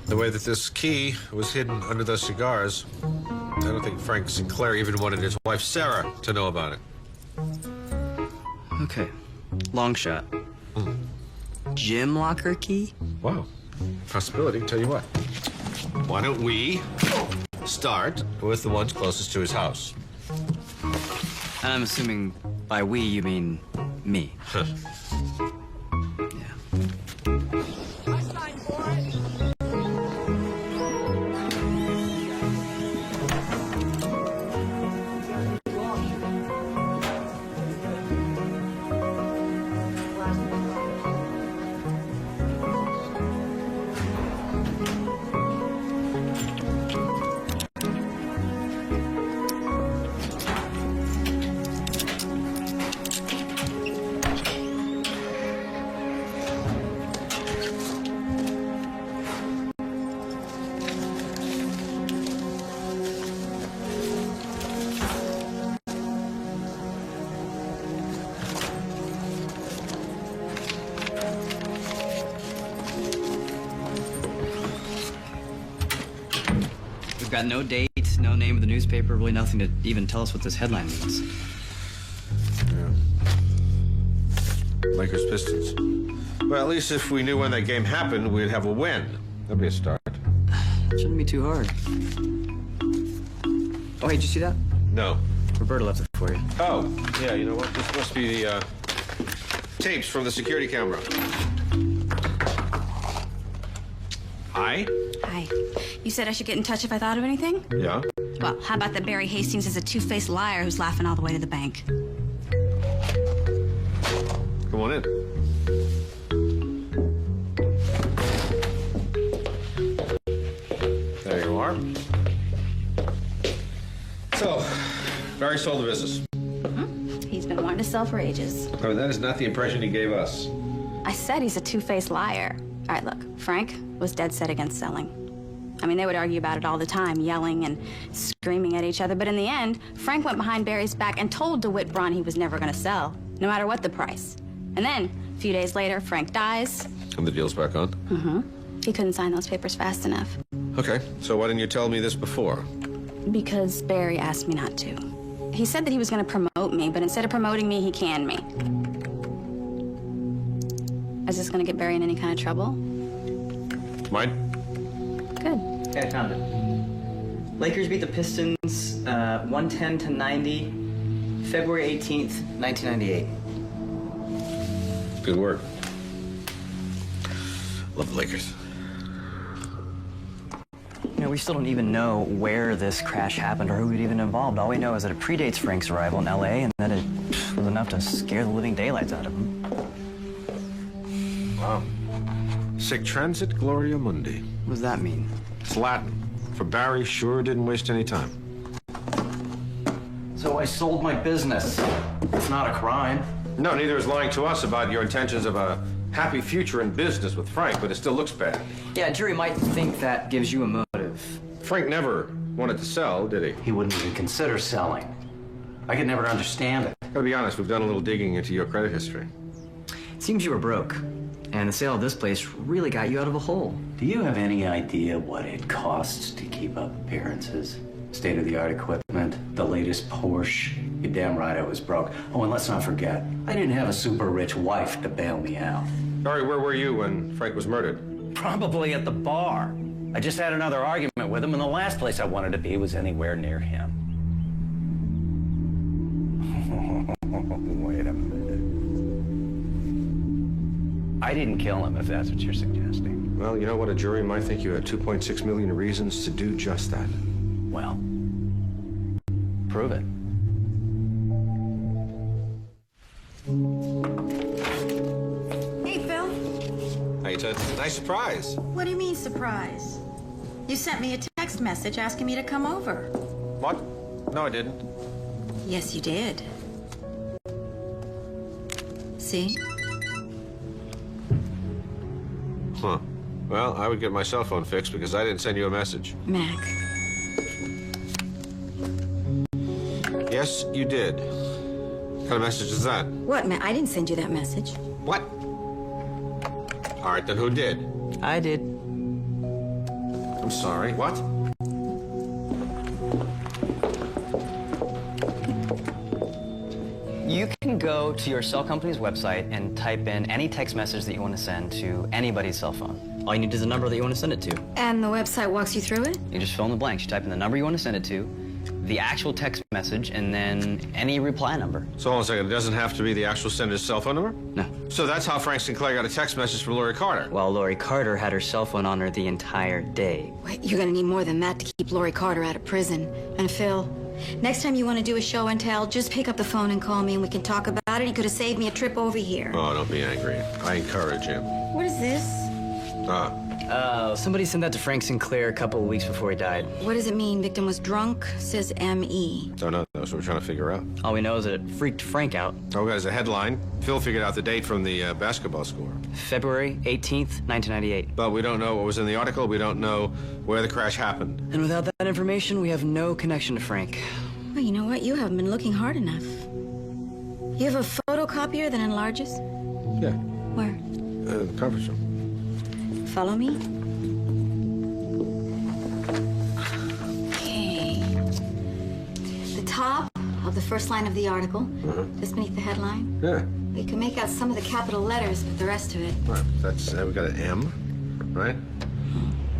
the way that this key was hidden under those cigars, I don't think Frank Sinclair even wanted his wife Sarah to know about it. Okay, long shot. Gym locker key? Wow, possibility. Tell you what, why don't we start with the ones closest to his house? And I'm assuming by we you mean me. got no date, no name of the newspaper, really nothing to even tell us what this headline means. Yeah. Lakers Pistons. Well, at least if we knew when that game happened, we'd have a win. That'd be a start. Shouldn't be too hard. Oh, hey, did you see that? No. Roberta left it for you. Oh, yeah, you know what? This must be the tapes from the security camera. Hi? Hi. You said I should get in touch if I thought of anything? Yeah? Well, how about that Barry Hastings is a two-faced liar who's laughing all the way to the bank? Come on in. There you are. So, Barry sold the business. He's been wanting to sell for ages. I mean, that is not the impression he gave us. I said he's a two-faced liar. All right, look, Frank was dead set against selling. I mean, they would argue about it all the time, yelling and screaming at each other. But in the end, Frank went behind Barry's back and told DeWitt Braun he was never going to sell, no matter what the price. And then, a few days later, Frank dies. And the deal's back on? Mm-hmm. He couldn't sign those papers fast enough. Okay, so why didn't you tell me this before? Because Barry asked me not to. He said that he was going to promote me, but instead of promoting me, he canned me. Is this going to get Barry in any kind of trouble? Mine? Good. Okay, I found it. Lakers beat the Pistons 110-90, February 18th, 1998. Good work. Love the Lakers. You know, we still don't even know where this crash happened or who it even involved. All we know is that it predates Frank's arrival in L.A. and that it was enough to scare the living daylights out of him. Wow. Sic transit gloria mundi. What does that mean? It's Latin. For Barry, sure didn't waste any time. So I sold my business. It's not a crime. No, neither is lying to us about your intentions of a happy future in business with Frank, but it still looks bad. Yeah, a jury might think that gives you a motive. Frank never wanted to sell, did he? He wouldn't even consider selling. I could never understand it. Gotta be honest, we've done a little digging into your credit history. It seems you were broke, and the sale of this place really got you out of a hole. Do you have any idea what it costs to keep up appearances? State-of-the-art equipment, the latest Porsche. You're damn right I was broke. Oh, and let's not forget, I didn't have a super rich wife to bail me out. Barry, where were you when Frank was murdered? Probably at the bar. I just had another argument with him, and the last place I wanted to be was anywhere near him. Wait a minute. I didn't kill him, if that's what you're suggesting. Well, you know what? A jury might think you had 2.6 million reasons to do just that. Well, prove it. Hey, Phil. Hey, it's a nice surprise. What do you mean, surprise? You sent me a text message asking me to come over. What? No, I didn't. Yes, you did. See? Huh. Well, I would get my cell phone fixed because I didn't send you a message. Mac. Yes, you did. What kind of message is that? What, Matt? I didn't send you that message. What? All right, then who did? I did. I'm sorry. What? You can go to your cell company's website and type in any text message that you want to send to anybody's cell phone. All you need is the number that you want to send it to. And the website walks you through it? You just fill in the blanks. You type in the number you want to send it to, the actual text message, and then any reply number. So hold on a second. It doesn't have to be the actual sender's cell phone number? No. So that's how Frank Sinclair got a text message from Lori Carter. Well, Lori Carter had her cell phone on her the entire day. Wait, you're gonna need more than that to keep Lori Carter out of prison. And Phil, next time you want to do a show and tell, just pick up the phone and call me and we can talk about it. You could have saved me a trip over here. Oh, don't be angry. I encourage you. What is this? Somebody sent that to Frank Sinclair a couple of weeks before he died. What does it mean? Victim was drunk? Says M.E. Don't know. That's what we're trying to figure out. All we know is that it freaked Frank out. Oh, we got as a headline. Phil figured out the date from the basketball score. February 18th, 1998. But we don't know what was in the article. We don't know where the crash happened. And without that information, we have no connection to Frank. Well, you know what? You haven't been looking hard enough. You have a photocopier that enlarges? Yeah. Where? The conference room. Follow me? top of the first line of the article, just beneath the headline. Yeah. You can make out some of the capital letters, but the rest of it. Right. That's we got an M, right?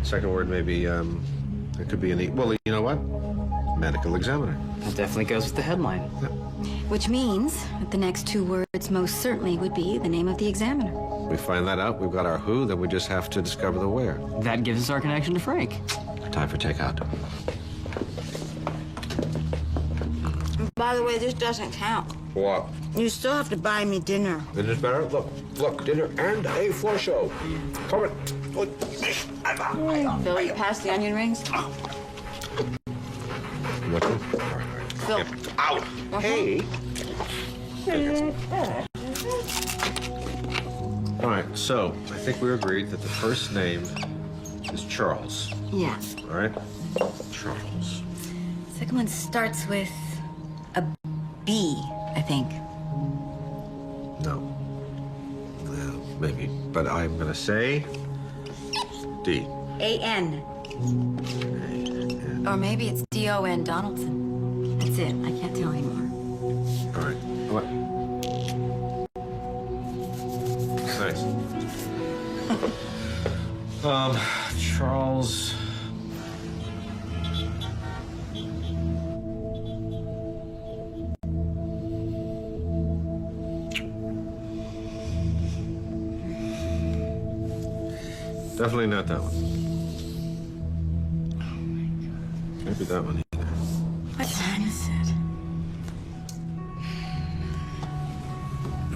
Second word maybe it could be an E. Well, you know what? Medical examiner. That definitely goes with the headline. Yeah. Which means that the next two words most certainly would be the name of the examiner. We find that out. We've got our who. Then we just have to discover the where. That gives us our connection to Frank. Time for takeout. By the way, this doesn't count. What? You still have to buy me dinner. Dinner's better? Look, dinner and a floor show. Come on. Bill, you pass the onion rings? What? Bill. Out. Hey. All right, so I think we agreed that the first name is Charles. Yeah. All right? Charles. Second one starts with a B, I think. No. Well, maybe, but I'm going to say D. A-N. Or maybe it's D-O-N, Donaldson. That's it. I can't tell anymore. All right. What? Nice. Charles. Definitely not that one. Can't be that one either. What time is it?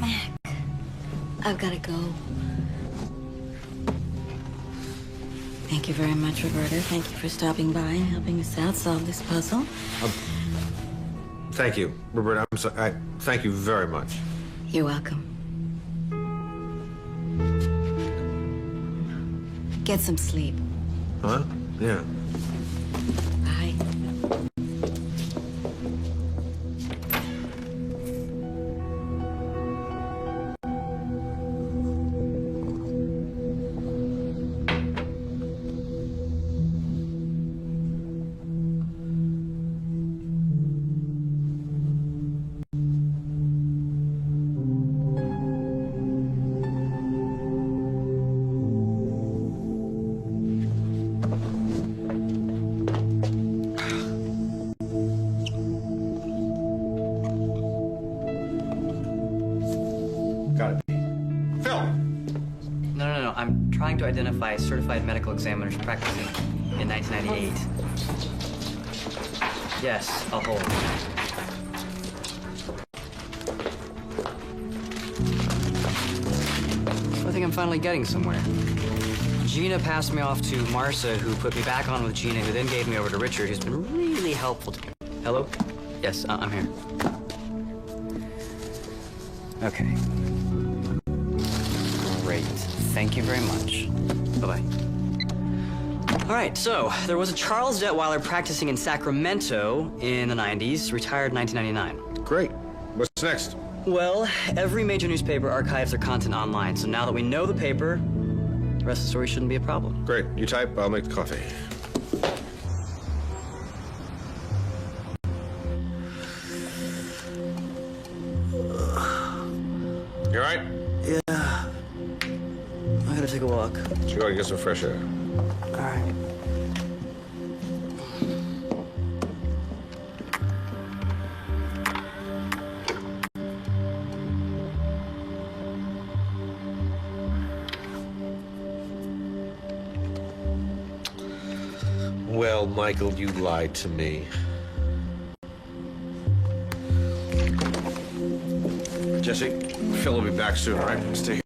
Mac, I've got to go. Thank you very much, Roberta. Thank you for stopping by and helping us out solve this puzzle. Thank you, Roberta. I'm sorry. Thank you very much. You're welcome. Get some sleep. Huh? Yeah. Bye. I'm trying to identify certified medical examiners practicing in 1998. Yes, I'll hold. I think I'm finally getting somewhere. Gina passed me off to Marcia, who put me back on with Gina, who then gave me over to Richard, who's been really helpful to me. Hello? Yes, I'm here. Okay. Great. Thank you very much. Bye-bye. All right, so there was a Charles Detweiler practicing in Sacramento in the 90s, retired in 1999. Great. What's next? Well, every major newspaper archives their content online, so now that we know the paper, the rest of the story shouldn't be a problem. Great. You type, I'll make the coffee. You all right? Yeah. I gotta take a walk. Let's go and get some fresh air. All right. Well, Michael, you lied to me. Jesse, Phil will be back soon, all right? Stay here.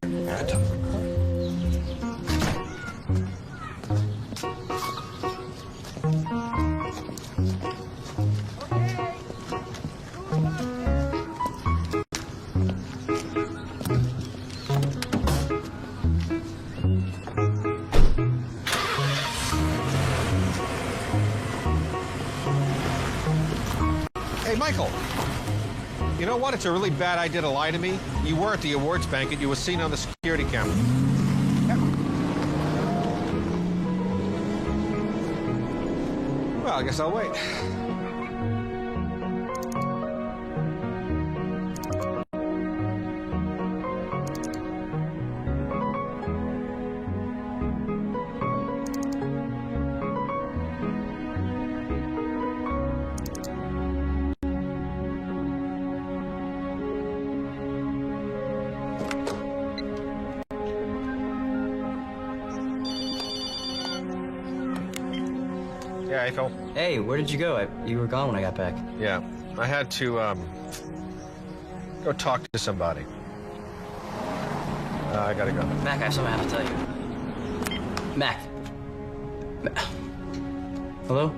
Hey, Michael. You know what? It's a really bad idea to lie to me. You were at the awards banquet. You were seen on the security camera. Well, I guess I'll wait. Yeah, Phil. Hey, where did you go? You were gone when I got back. Yeah, I had to, go talk to somebody. I gotta go. Mac, I have something I have to tell you. Mac. Hello?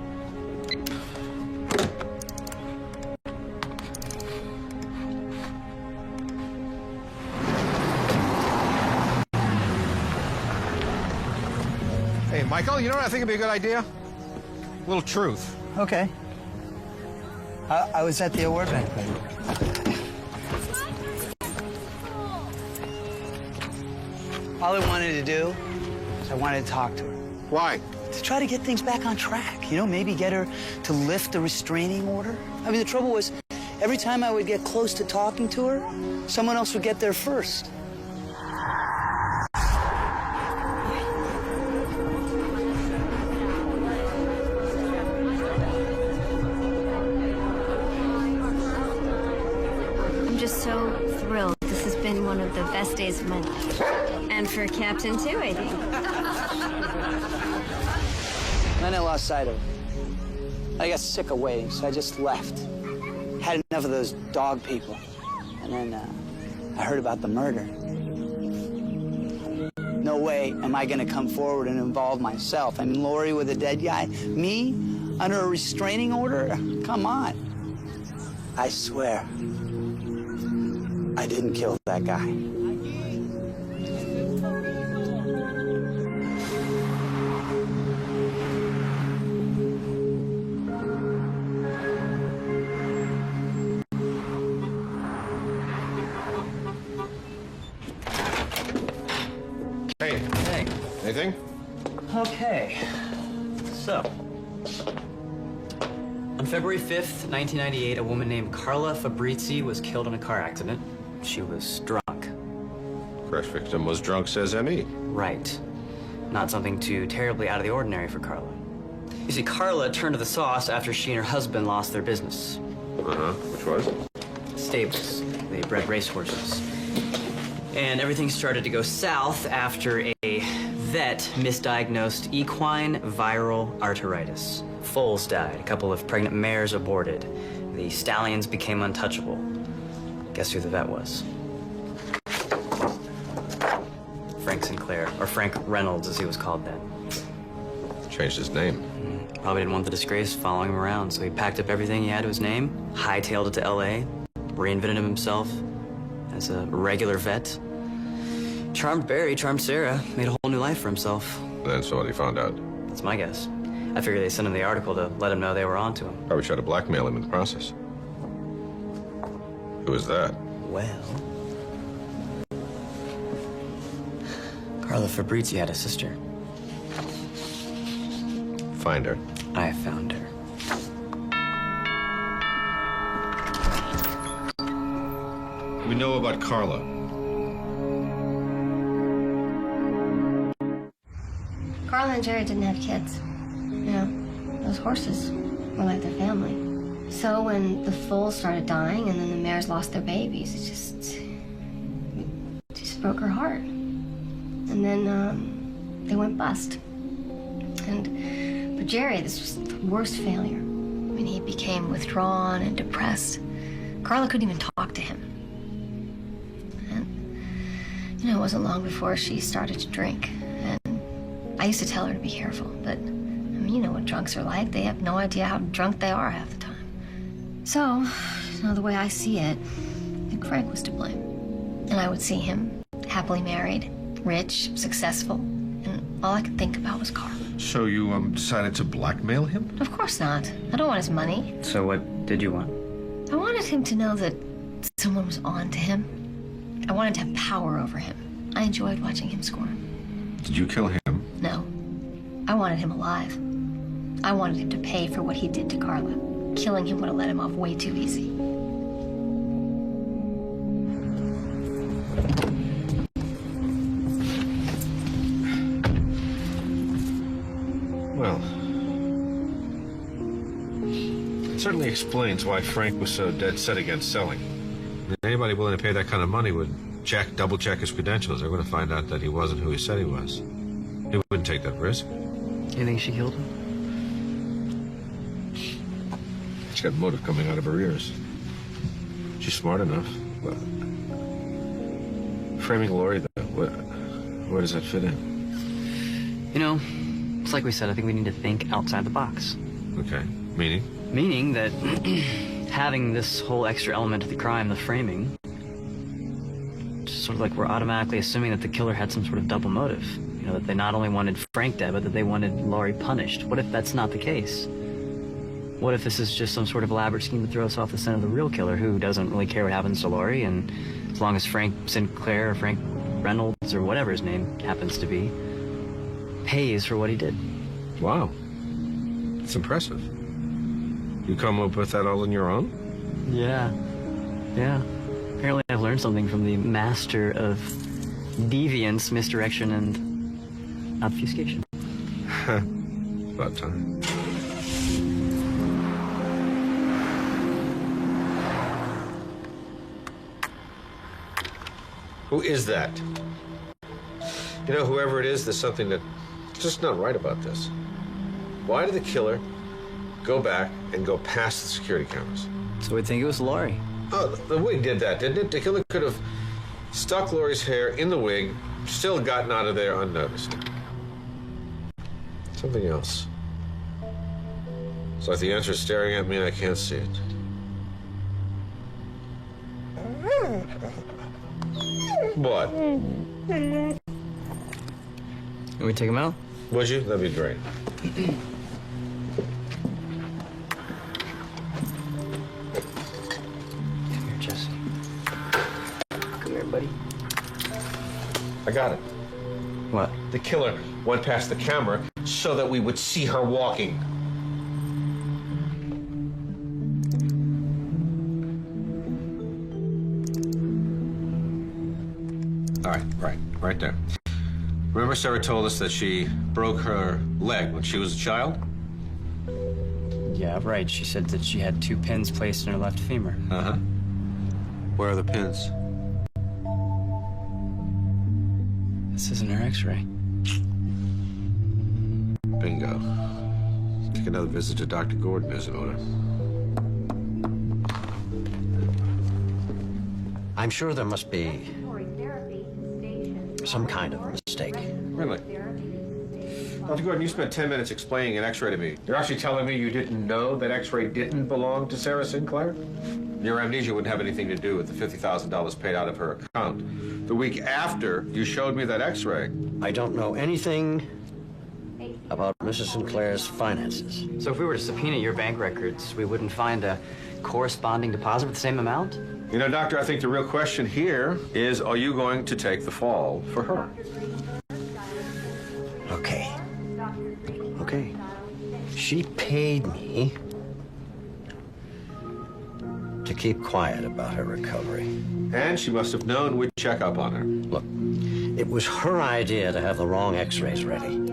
Hey, Michael, you know what I think would be a good idea? A little truth. Okay. I was at the award banquet. All I wanted to do is I wanted to talk to her. Why? To try to get things back on track. You know, maybe get her to lift the restraining order. I mean, the trouble was, every time I would get close to talking to her, someone else would get there first. I'm just so thrilled. This has been one of the best days of my life. And for Captain, too, I think. Then I lost sight of her. I got sick of waiting, so I just left. Had enough of those dog people. And then I heard about the murder. No way am I going to come forward and involve myself. I mean, Lori with a dead guy? Me? Under a restraining order? Come on. I swear, I didn't kill that guy. Hey. Hey. Anything? Okay. So, on February 5th, 1998, a woman named Carla Fabrizi was killed in a car accident. She was drunk. Crash victim was drunk, says M.E. Right. Not something too terribly out of the ordinary for Carla. You see, Carla turned to the sauce after she and her husband lost their business. Uh-huh. Which was? Stables. They bred racehorses. And everything started to go south after a vet misdiagnosed equine viral arteritis. Foals died. A couple of pregnant mares aborted. The stallions became untouchable. Guess who the vet was? Frank Sinclair, or Frank Reynolds, as he was called then. Changed his name. Probably didn't want the disgrace following him around, so he packed up everything he had to his name, hightailed it to L.A., reinvented himself as a regular vet. Charmed Barry, charmed Sarah, made a whole new life for himself. Then somebody found out. That's my guess. I figured they sent him the article to let him know they were onto him. Probably tried to blackmail him in the process. Who is that? Well, Carla Fabrizi had a sister. Find her. I found her. We know about Carla. Carla and Jerry didn't have kids. You know, those horses were like their family. So when the foals started dying and then the mares lost their babies, it just broke her heart. And then they went bust. And for Jerry, this was the worst failure. I mean, he became withdrawn and depressed. Carla couldn't even talk to him. And, you know, it wasn't long before she started to drink. And I used to tell her to be careful, but, I mean, you know what drunks are like. They have no idea how drunk they are half the time. So, you know, the way I see it, I think Frank was to blame. And I would see him happily married, rich, successful, and all I could think about was Carla. So you decided to blackmail him? Of course not. I don't want his money. So what did you want? I wanted him to know that someone was on to him. I wanted to have power over him. I enjoyed watching him squirm. Did you kill him? No. I wanted him alive. I wanted him to pay for what he did to Carla. Killing him would have let him off way too easy. Well, it certainly explains why Frank was so dead set against selling. Anybody willing to pay that kind of money would double-check his credentials. They're going to find out that he wasn't who he said he was. He wouldn't take that risk. You think she killed him? She's got motive coming out of her ears. She's smart enough. But framing Laurie, though, where does that fit in? You know, it's like we said, I think we need to think outside the box. Okay. Meaning? Meaning that having this whole extra element of the crime, the framing, just sort of like we're automatically assuming that the killer had some sort of double motive. You know, that they not only wanted Frank dead, but that they wanted Laurie punished. What if that's not the case? What if this is just some sort of elaborate scheme to throw us off the scent of the real killer who doesn't really care what happens to Laurie, and as long as Frank Sinclair or Frank Reynolds or whatever his name happens to be, pays for what he did. Wow. It's impressive. You come up with that all on your own? Yeah. Yeah. Apparently I've learned something from the master of deviance, misdirection, and obfuscation. About time. Who is that? You know, whoever it is, there's something that's just not right about this. Why did the killer go back and go past the security cameras? So we'd think it was Laurie. Oh, the wig did that, didn't it? The killer could have stuck Laurie's hair in the wig, still gotten out of there unnoticed. Something else. It's like the answer is staring at me and I can't see it. What? Can we take him out? Would you? That'd be great. Come here, Jesse. Come here, buddy. I got it. What? The killer went past the camera so that we would see her walking. All right, right there. Remember Sarah told us that she broke her leg when she was a child? Yeah, right. She said that she had 2 pins placed in her left femur. Uh-huh. Where are the pins? This isn't her x-ray. Bingo. Take another visit to Dr. Gordon is in order. I'm sure there must be some kind of mistake. Really? Dr. Gordon, you spent 10 minutes explaining an x-ray to me. You're actually telling me you didn't know that x-ray didn't belong to Sarah Sinclair? Your amnesia wouldn't have anything to do with the $50,000 paid out of her account. The week after you showed me that x-ray. I don't know anything about Mrs. Sinclair's finances. So if we were to subpoena your bank records, we wouldn't find a corresponding deposit with the same amount? You know, Doctor, I think the real question here is, are you going to take the fall for her? Okay. Okay. She paid me to keep quiet about her recovery. And she must have known we'd check up on her. Look, it was her idea to have the wrong x-rays ready.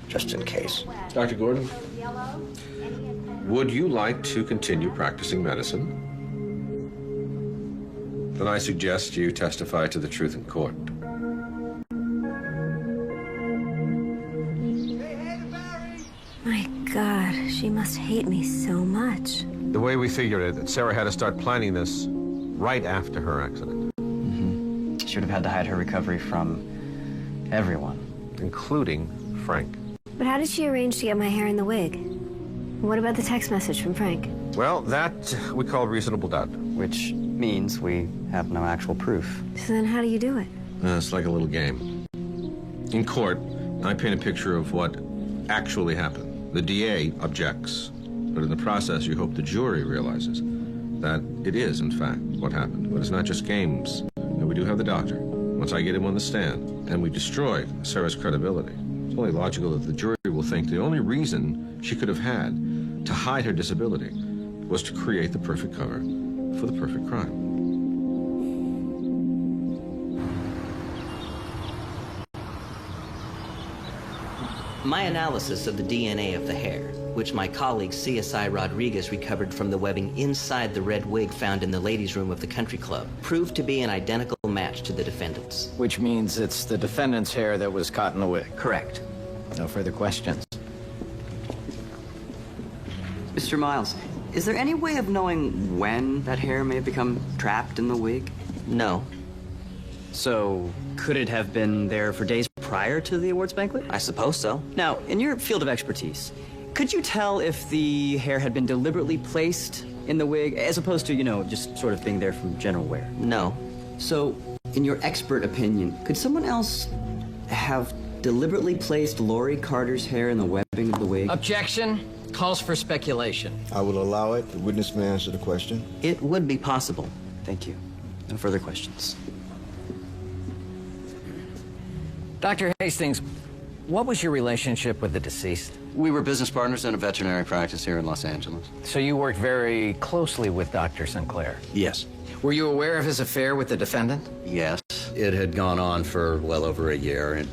Just in case. Dr. Gordon, would you like to continue practicing medicine? Then I suggest you testify to the truth in court. My God, she must hate me so much. The way we figured it, that Sarah had to start planning this right after her accident. Mm-hmm. She would have had to hide her recovery from everyone. Including Frank. But how did she arrange to get my hair in the wig? What about the text message from Frank? Well, that we call reasonable doubt. Which means we have no actual proof. So then how do you do it? It's like a little game. In court, I paint a picture of what actually happened. The DA objects, but in the process, you hope the jury realizes that it is, in fact, what happened. But it's not just games. And we do have the doctor. Once I get him on the stand, and we destroy Sarah's credibility, it's only logical that the jury will think the only reason she could have had to hide her disability was to create the perfect cover for the perfect crime. My analysis of the DNA of the hair, which my colleague CSI Rodriguez recovered from the webbing inside the red wig found in the ladies' room of the country club, proved to be an identical match to the defendant's. Which means it's the defendant's hair that was caught in the wig. Correct. No further questions. Mr. Mr. Miles, is there any way of knowing when that hair may have become trapped in the wig? No. So, could it have been there for days prior to the awards banquet? I suppose so. Now, in your field of expertise, could you tell if the hair had been deliberately placed in the wig, as opposed to, you know, just sort of being there from general wear? No. So, in your expert opinion, could someone else have deliberately placed Lori Carter's hair in the webbing of the wig? Objection. Calls for speculation. I will allow it. The witness may answer the question. It would be possible. Thank you. No further questions. Dr. Hastings, what was your relationship with the deceased? We were business partners in a veterinary practice here in Los Angeles. So you worked very closely with Dr. Sinclair? Yes. Were you aware of his affair with the defendant? Yes. It had gone on for well over a year, and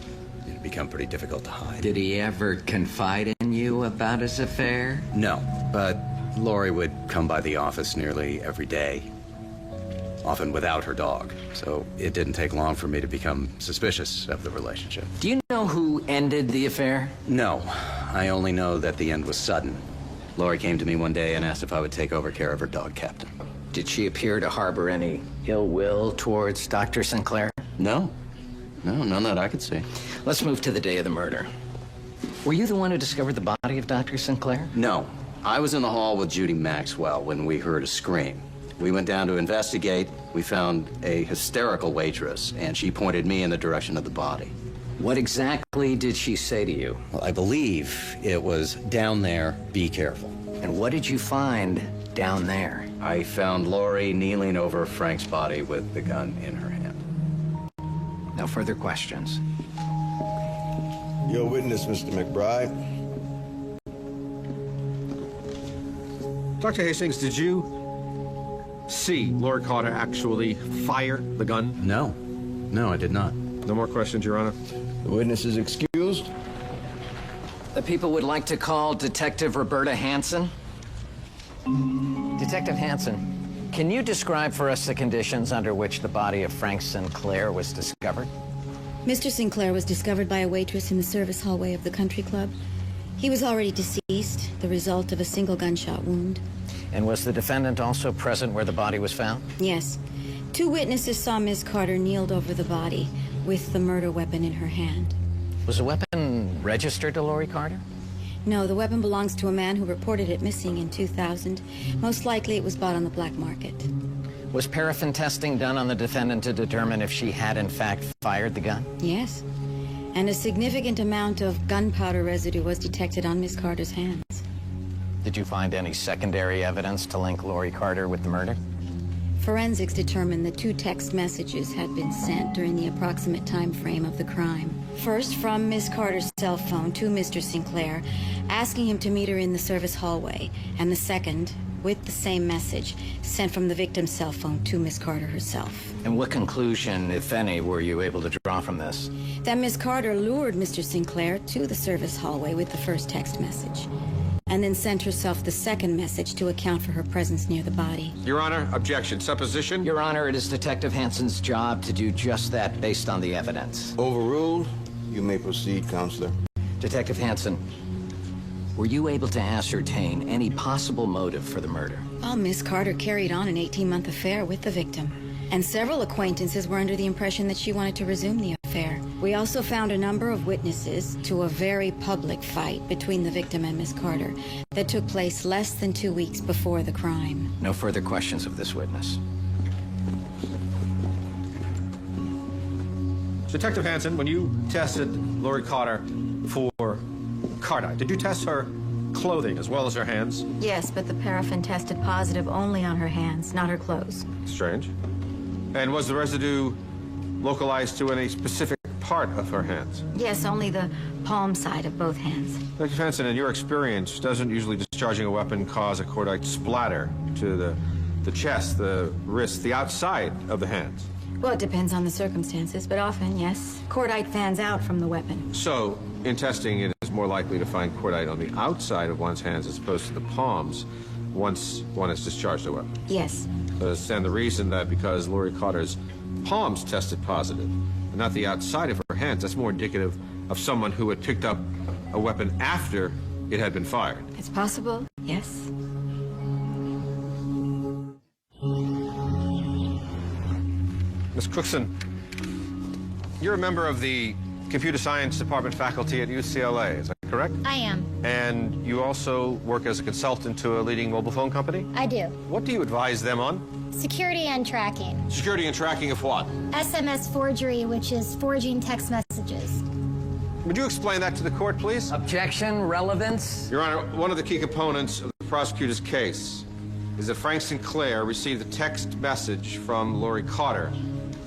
it had become pretty difficult to hide. Did he ever confide in you about his affair? No, but Lori would come by the office nearly every day, often without her dog. So it didn't take long for me to become suspicious of the relationship. Do you know who ended the affair? No, I only know that the end was sudden. Lori came to me one day and asked if I would take over care of her dog, Captain. Did she appear to harbor any ill will towards Dr. Sinclair? No. No, none that I could see. Let's move to the day of the murder. Were you the one who discovered the body of Dr. Sinclair? No. I was in the hall with Judy Maxwell when we heard a scream. We went down to investigate. We found a hysterical waitress, and she pointed me in the direction of the body. What exactly did she say to you? Well, I believe it was, "Down there, be careful." And what did you find down there? I found Lori kneeling over Frank's body with the gun in her hand. No further questions. Your witness, Mr. McBride. Dr. Hastings, did you see Lori Carter actually fire the gun? No. No, I did not. No more questions, Your Honor. The witness is excused. The people would like to call Detective Roberta Hanson. Detective Hanson, can you describe for us the conditions under which the body of Frank Sinclair was discovered? Mr. Sinclair was discovered by a waitress in the service hallway of the country club. He was already deceased, the result of a single gunshot wound. And was the defendant also present where the body was found? Yes. 2 witnesses saw Miss Carter kneeled over the body with the murder weapon in her hand. Was the weapon registered to Lori Carter? No, the weapon belongs to a man who reported it missing in 2000. Most likely it was bought on the black market. Was paraffin testing done on the defendant to determine if she had in fact fired the gun? Yes. And a significant amount of gunpowder residue was detected on Miss Carter's hands. Did you find any secondary evidence to link Lori Carter with the murder? Forensics determined that 2 text messages had been sent during the approximate time frame of the crime. First, from Miss Carter's cell phone to Mr. Sinclair, asking him to meet her in the service hallway, and the second, with the same message, sent from the victim's cell phone to Miss Carter herself. And what conclusion, if any, were you able to draw from this? That Miss Carter lured Mr. Sinclair to the service hallway with the first text message, and then sent herself the second message to account for her presence near the body. Your Honor, objection. Supposition? Your Honor, it is Detective Hanson's job to do just that based on the evidence. Overruled. You may proceed, Counselor. Detective Hanson, were you able to ascertain any possible motive for the murder? Well, Miss Carter carried on an 18-month affair with the victim, and several acquaintances were under the impression that she wanted to resume the affair. We also found a number of witnesses to a very public fight between the victim and Miss Carter that took place less than 2 weeks before the crime. No further questions of this witness. Detective Hanson, when you tested Lori Carter for cardite, did you test her clothing as well as her hands? Yes, but the paraffin tested positive only on her hands, not her clothes. Strange. And was the residue localized to any specific part of her hands? Yes, only the palm side of both hands. Dr. Hanson, in your experience, doesn't usually discharging a weapon cause a cordite splatter to the chest, the wrist, the outside of the hands? Well, it depends on the circumstances, but often, yes. Cordite fans out from the weapon. So, in testing, it is more likely to find cordite on the outside of one's hands as opposed to the palms once one has discharged a weapon? Yes. And the reason that because Lori Carter's palms tested positive, and not the outside of her hands, that's more indicative of someone who had picked up a weapon after it had been fired. It's possible, yes. Miss Cookson, you're a member of the Computer Science Department faculty at UCLA, is that correct? I am. And you also work as a consultant to a leading mobile phone company? I do. What do you advise them on? Security and tracking. Security and tracking of what? SMS forgery, which is forging text messages. Would you explain that to the court, please? Objection, relevance. Your Honor, one of the key components of the prosecutor's case is that Frank Sinclair received a text message from Lori Cotter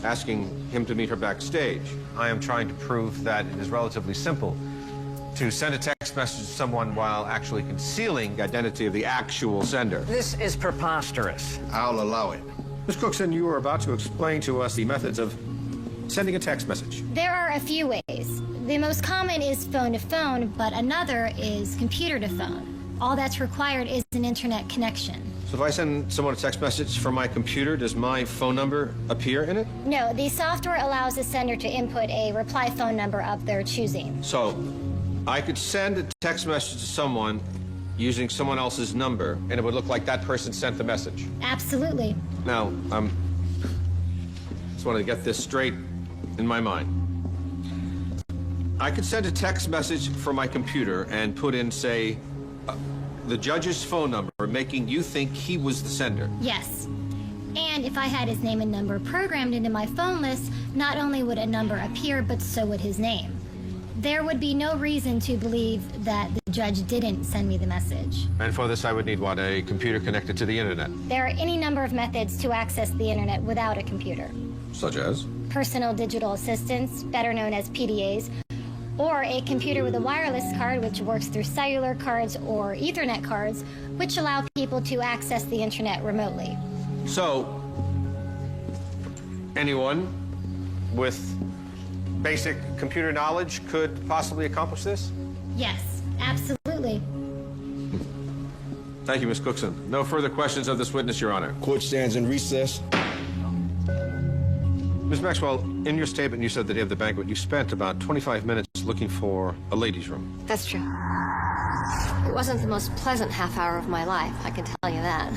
asking him to meet her backstage. I am trying to prove that it is relatively simple to send a text message to someone while actually concealing the identity of the actual sender. This is preposterous. I'll allow it. Ms. Cookson, you were about to explain to us the methods of sending a text message. There are a few ways. The most common is phone to phone, but another is computer to phone. All that's required is an internet connection. So if I send someone a text message from my computer, does my phone number appear in it? No, the software allows the sender to input a reply phone number of their choosing. So I could send a text message to someone using someone else's number, and it would look like that person sent the message. Absolutely. Now, just wanted to get this straight in my mind. I could send a text message from my computer and put in, say, the judge's phone number, making you think he was the sender. Yes. And if I had his name and number programmed into my phone list, not only would a number appear, but so would his name. There would be no reason to believe that the judge didn't send me the message. And for this, I would need, what, a computer connected to the internet? There are any number of methods to access the internet without a computer. Such as? Personal digital assistants, better known as PDAs, or a computer with a wireless card, which works through cellular cards or Ethernet cards, which allow people to access the internet remotely. So, anyone with basic computer knowledge could possibly accomplish this? Yes, absolutely. Thank you, Ms. Cookson. No further questions of this witness, Your Honor. Court stands in recess. Ms. Maxwell, in your statement, you said the day of the banquet, you spent about 25 minutes looking for a ladies' room. That's true. It wasn't the most pleasant half hour of my life, I can tell you that.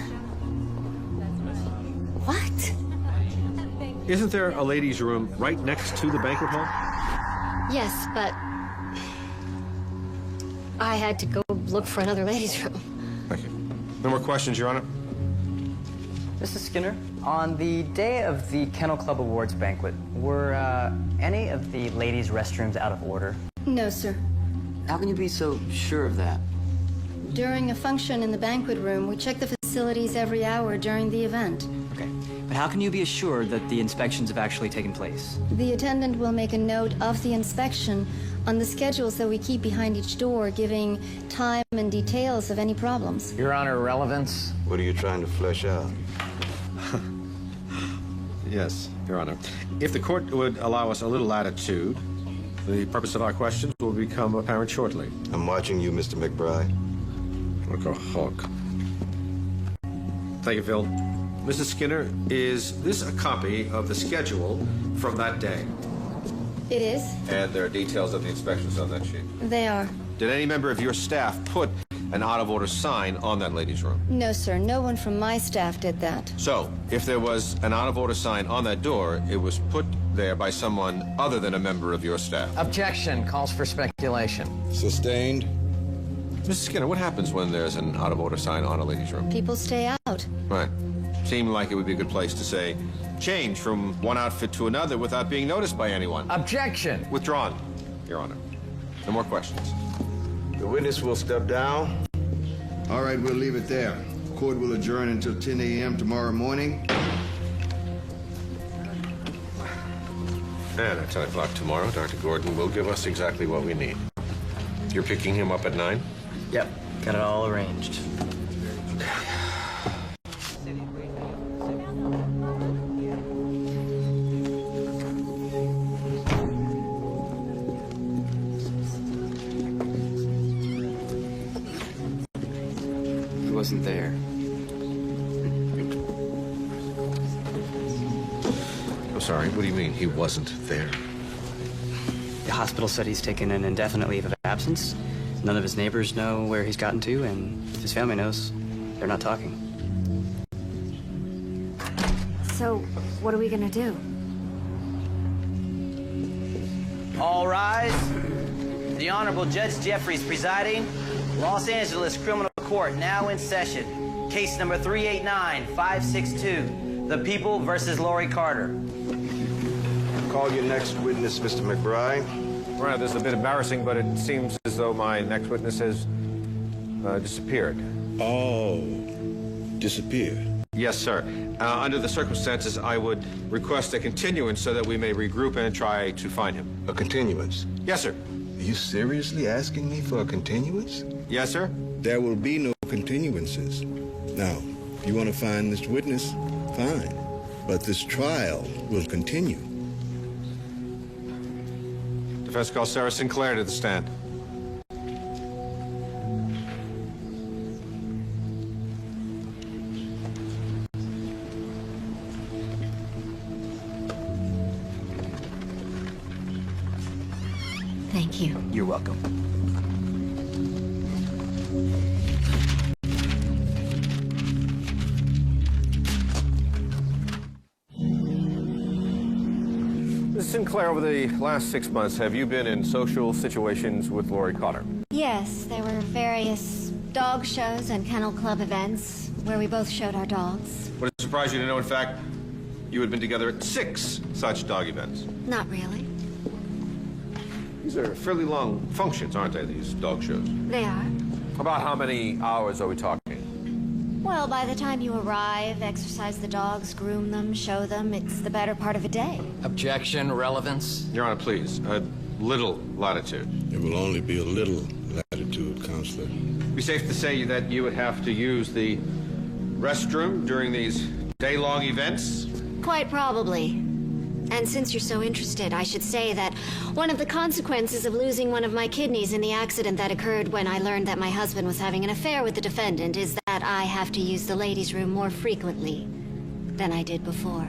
What? Isn't there a ladies' room right next to the banquet hall? Yes, but I had to go look for another ladies' room. Thank you. No more questions, Your Honor? Mrs. Skinner, on the day of the Kennel Club Awards banquet, were any of the ladies' restrooms out of order? No, sir. How can you be so sure of that? During a function in the banquet room, we check the facilities every hour during the event. Okay, but how can you be assured that the inspections have actually taken place? The attendant will make a note of the inspection on the schedules that we keep behind each door, giving time and details of any problems. Your Honor, relevance? What are you trying to flesh out? Yes, Your Honor. If the court would allow us a little latitude, the purpose of our questions will become apparent shortly. I'm watching you, Mr. McBride. Like a hawk. Thank you, Phil. Mrs. Skinner, is this a copy of the schedule from that day? It is. And there are details of the inspections on that sheet. They are. Did any member of your staff put an out-of-order sign on that ladies' room? No, sir. No one from my staff did that. So, if there was an out-of-order sign on that door, it was put there by someone other than a member of your staff. Objection. Calls for speculation. Sustained. Mrs. Skinner, what happens when there's an out-of-order sign on a ladies' room? People stay out. Right. Seemed like it would be a good place to say, change from one outfit to another without being noticed by anyone. Objection. Withdrawn, Your Honor. No more questions. The witness will step down. All right, we'll leave it there. Court will adjourn until 10 a.m. tomorrow morning. And at 10 o'clock tomorrow, Dr. Gordon will give us exactly what we need. You're picking him up at 9? Yep, got it all arranged. Wasn't there. I'm sorry, what do you mean he wasn't there? The hospital said he's taken an indefinite leave of absence, None of his neighbors know where he's gotten to, and if his family knows, they're not talking. So, what are we gonna do? All rise. The Honorable Judge Jeffries presiding. Los Angeles Criminal Court now in session. Case number 389562. The People versus Lori Carter. Call your next witness, Mr. McBride. Well, this is a bit embarrassing, but it seems as though my next witness has disappeared. Oh, disappeared? Yes, sir. Under the circumstances, I would request a continuance so that we may regroup and try to find him. A continuance? Yes, sir. Are you seriously asking me for a continuance? Yes, sir. There will be no continuances. Now, if you want to find this witness, fine. But this trial will continue. Defense calls Sarah Sinclair to the stand. Thank you. You're welcome. Ms. Sinclair, over the last 6 months, have you been in social situations with Lori Carter? Yes, there were various dog shows and kennel club events where we both showed our dogs. Would it surprise you to know, in fact, you had been together at 6 such dog events? Not really. These are fairly long functions, aren't they, these dog shows? They are. About how many hours are we talking? Well, by the time you arrive, exercise the dogs, groom them, show them, it's the better part of a day. Objection, relevance? Your Honor, please, a little latitude. It will only be a little latitude, Counselor. Be safe to say that you would have to use the restroom during these day-long events? Quite probably. And since you're so interested, I should say that one of the consequences of losing one of my kidneys in the accident that occurred when I learned that my husband was having an affair with the defendant is that I have to use the ladies' room more frequently than I did before.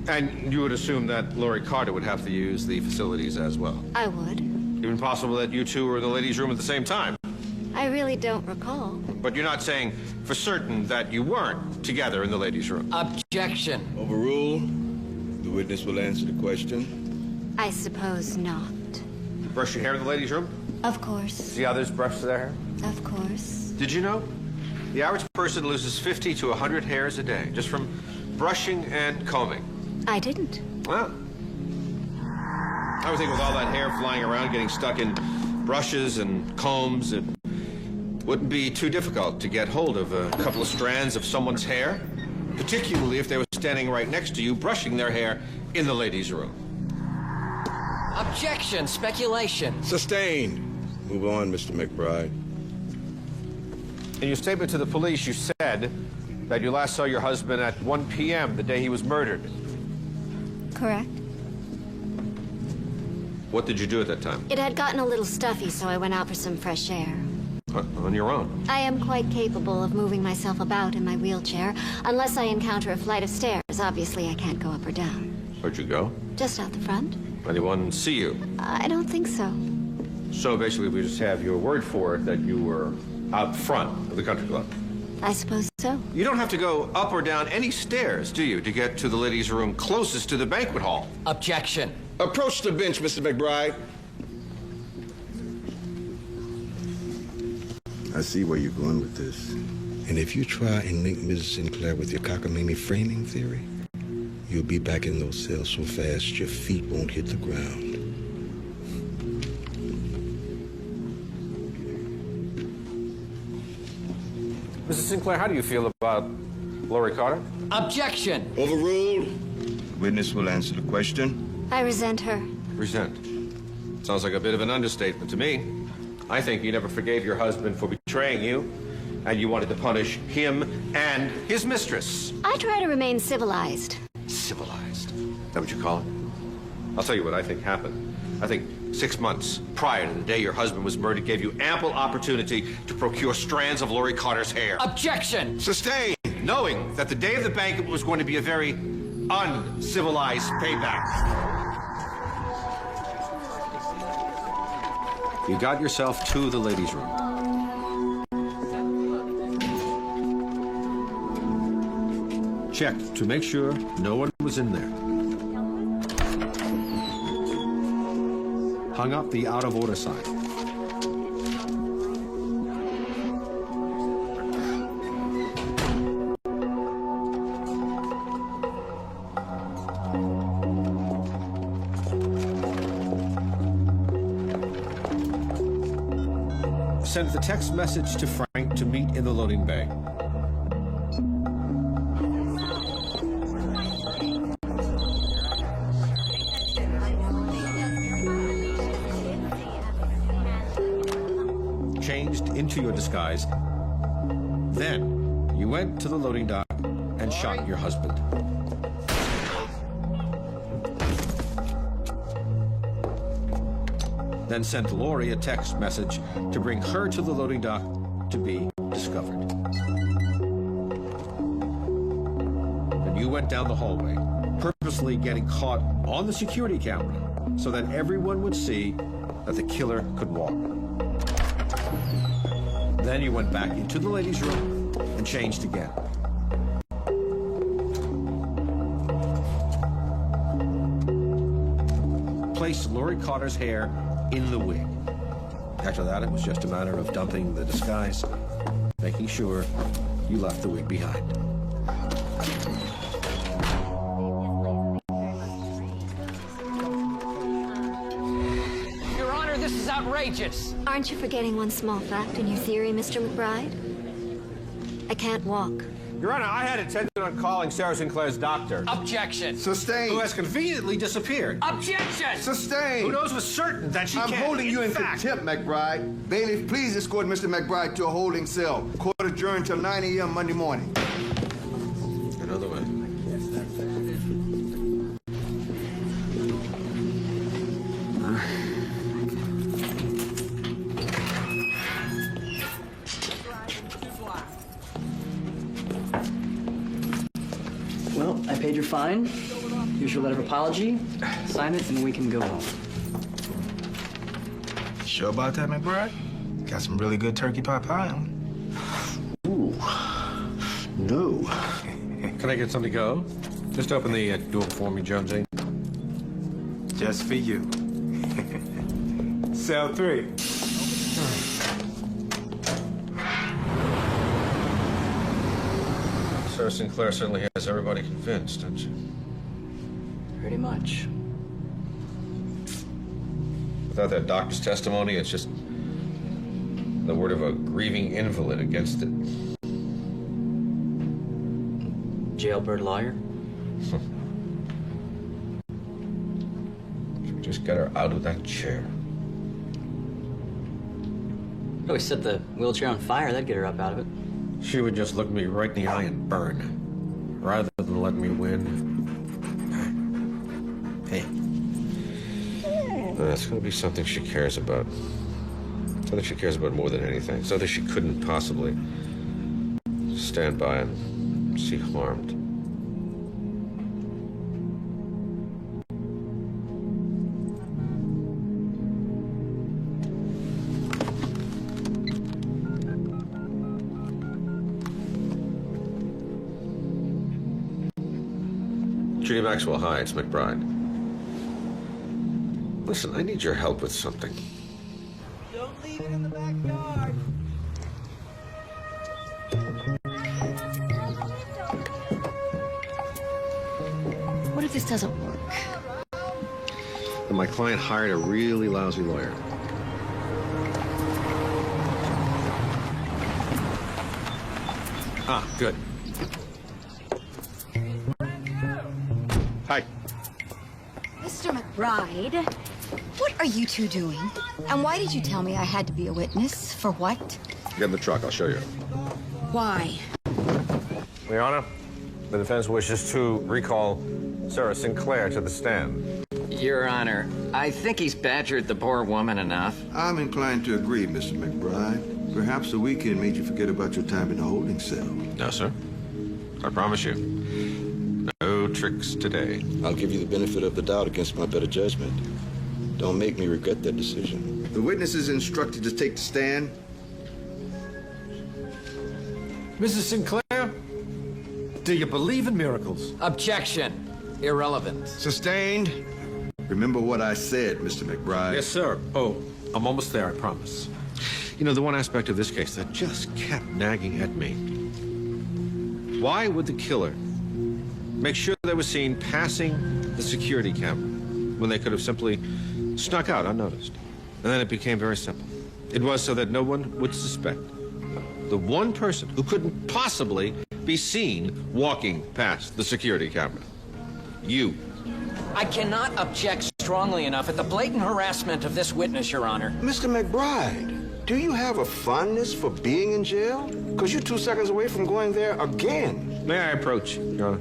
And you would assume that Lori Carter would have to use the facilities as well? I would. Even possible that you two were in the ladies' room at the same time? I really don't recall. But you're not saying for certain that you weren't together in the ladies' room? Objection. Overruled. The witness will answer the question. I suppose not. Brush your hair in the ladies' room? Of course. See others brush their hair? Of course. Did you know? The average person loses 50 to 100 hairs a day, just from brushing and combing. I didn't. Well, I would think with all that hair flying around, getting stuck in brushes and combs, it wouldn't be too difficult to get hold of a couple of strands of someone's hair, particularly if they were standing right next to you brushing their hair in the ladies' room. Objection, speculation. Sustained. Move on, Mr. McBride. In your statement to the police, you said that you last saw your husband at 1 p.m. the day he was murdered. Correct. What did you do at that time? It had gotten a little stuffy, so I went out for some fresh air. On your own? I am quite capable of moving myself about in my wheelchair, unless I encounter a flight of stairs. Obviously, I can't go up or down. Where'd you go? Just out the front? Anyone see you? I don't think so. So basically, we just have your word for it that you were out front of the country club. I suppose so. You don't have to go up or down any stairs, do you, to get to the ladies' room closest to the banquet hall? Objection. Approach the bench, Mr. McBride. I see where you're going with this. And if you try and link Mrs. Sinclair with your cockamamie framing theory, you'll be back in those cells so fast your feet won't hit the ground. Mrs. Sinclair, how do you feel about Lori Carter? Objection. Overruled. Witness will answer the question. I resent her. Resent. Sounds like a bit of an understatement to me. I think you never forgave your husband for betraying you, and you wanted to punish him and his mistress. I try to remain civilized. Civilized? Is that what you call it? I'll tell you what I think happened. I think 6 months prior to the day your husband was murdered gave you ample opportunity to procure strands of Lori Carter's hair. Objection! Sustained, knowing that the day of the banquet was going to be a very uncivilized payback. you got yourself to the ladies' room. Checked to make sure no one was in there. Hung up the out-of-order sign. Sent the text message to Frank to meet in the loading bay. Changed into your disguise. Then you went to the loading dock and shot your husband. Then sent Lori a text message to bring her to the loading dock to be discovered. Then you went down the hallway, purposely getting caught on the security camera so that everyone would see that the killer could walk. Then you went back into the ladies' room and changed again. Placed Lori Carter's hair in the wig. After that, it was just a matter of dumping the disguise, making sure you left the wig behind. Your Honor, this is outrageous. Aren't you forgetting one small fact in your theory, Mr. McBride? I can't walk. Your Honor, I had intended on calling Sarah Sinclair's doctor. Objection. Sustained. Who has conveniently disappeared. Objection. Sustained. Who knows for certain that she I'm can't. holding you in contempt, McBride. Bailiff, please escort Mr. McBride to a holding cell. Court adjourned till 9 a.m. Monday morning. Another way. Well, I paid your fine. Here's your letter of apology. Sign it, and we can go home. Sure about that, McBride? Got some really good turkey pot pie on. Ooh. No. Can I get some to go? Just open the door for me, Jonesy. Just for you. Cell 3. Sarah Sinclair certainly has everybody convinced, don't you? Pretty much. Without that doctor's testimony, it's just the word of a grieving invalid against it. Jailbird lawyer? Should we just get her out of that chair? Oh, we set the wheelchair on fire. That'd get her up out of it. She would just look me right in the eye and burn, rather than let me win. Hey. That's going to be something she cares about. Something she cares about more than anything. Something she couldn't possibly stand by and see harmed. Judy Maxwell, hi, it's McBride. Listen, I need your help with something. Don't leave it in the backyard. What if this doesn't work? And my client hired a really lousy lawyer. Ah, good. Hi. Mr. McBride, what are you two doing? And why did you tell me I had to be a witness? For what? Get in the truck, I'll show you. Why? Your Honor, the defense wishes to recall Sarah Sinclair to the stand. Your Honor, I think he's badgered the poor woman enough. I'm inclined to agree, Mr. McBride. Perhaps the weekend made you forget about your time in the holding cell. No, sir. I promise you. No tricks today. I'll give you the benefit of the doubt against my better judgment. Don't make me regret that decision. The witness is instructed to take the stand. Mrs. Sinclair, do you believe in miracles? Objection. Irrelevant. Sustained. Remember what I said, Mr. McBride. Yes, sir. Oh, I'm almost there, I promise. You know, the one aspect of this case that just kept nagging at me. Why would the killer make sure they were seen passing the security camera when they could have simply snuck out unnoticed? And then it became very simple. It was so that no one would suspect the one person who couldn't possibly be seen walking past the security camera. You. I cannot object strongly enough at the blatant harassment of this witness, Your Honor. Mr. McBride, do you have a fondness for being in jail? Because you're 2 seconds away from going there again. May I approach, Your Honor?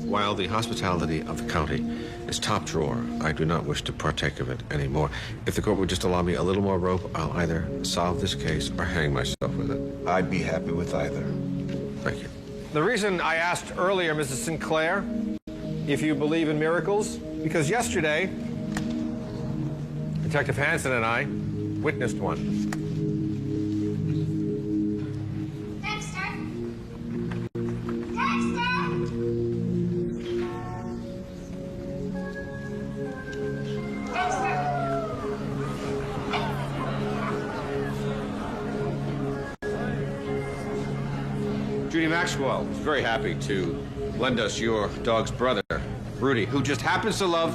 While the hospitality of the county is top drawer, I do not wish to partake of it anymore. If the court would just allow me a little more rope, I'll either solve this case or hang myself with it. I'd be happy with either. Thank you. The reason I asked earlier, Mrs. Sinclair, if you believe in miracles, because yesterday, Detective Hansen and I witnessed one. Judy Maxwell is very happy to lend us your dog's brother, Rudy, who just happens to love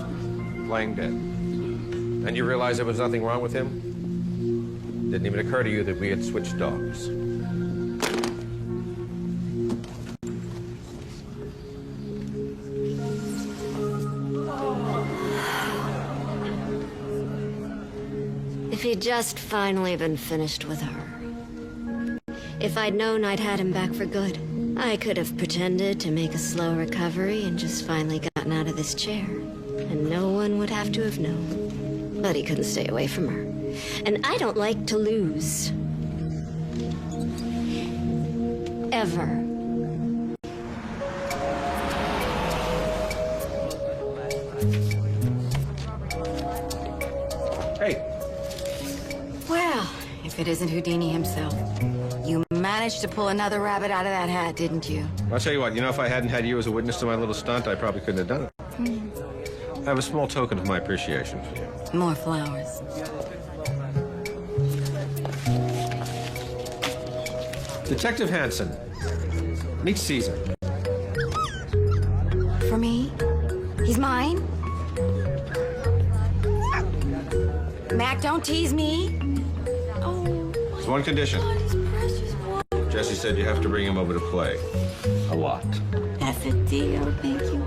playing dead. And you realize there was nothing wrong with him? Didn't even occur to you that we had switched dogs. If he'd just finally been finished with her. If I'd known I'd had him back for good, I could have pretended to make a slow recovery and just finally gotten out of this chair. And no one would have to have known. But he couldn't stay away from her. And I don't like to lose. Ever. Hey. Well, if it isn't Houdini himself. You managed to pull another rabbit out of that hat, didn't you? I'll tell you what, you know, if I hadn't had you as a witness to my little stunt, I probably couldn't have done it. I have a small token of my appreciation for you. More flowers. Detective Hansen, meet Caesar. For me? He's mine? Mac, don't tease me. There's one condition. Jesse said you have to bring him over to play. A lot. That's a deal, thank you.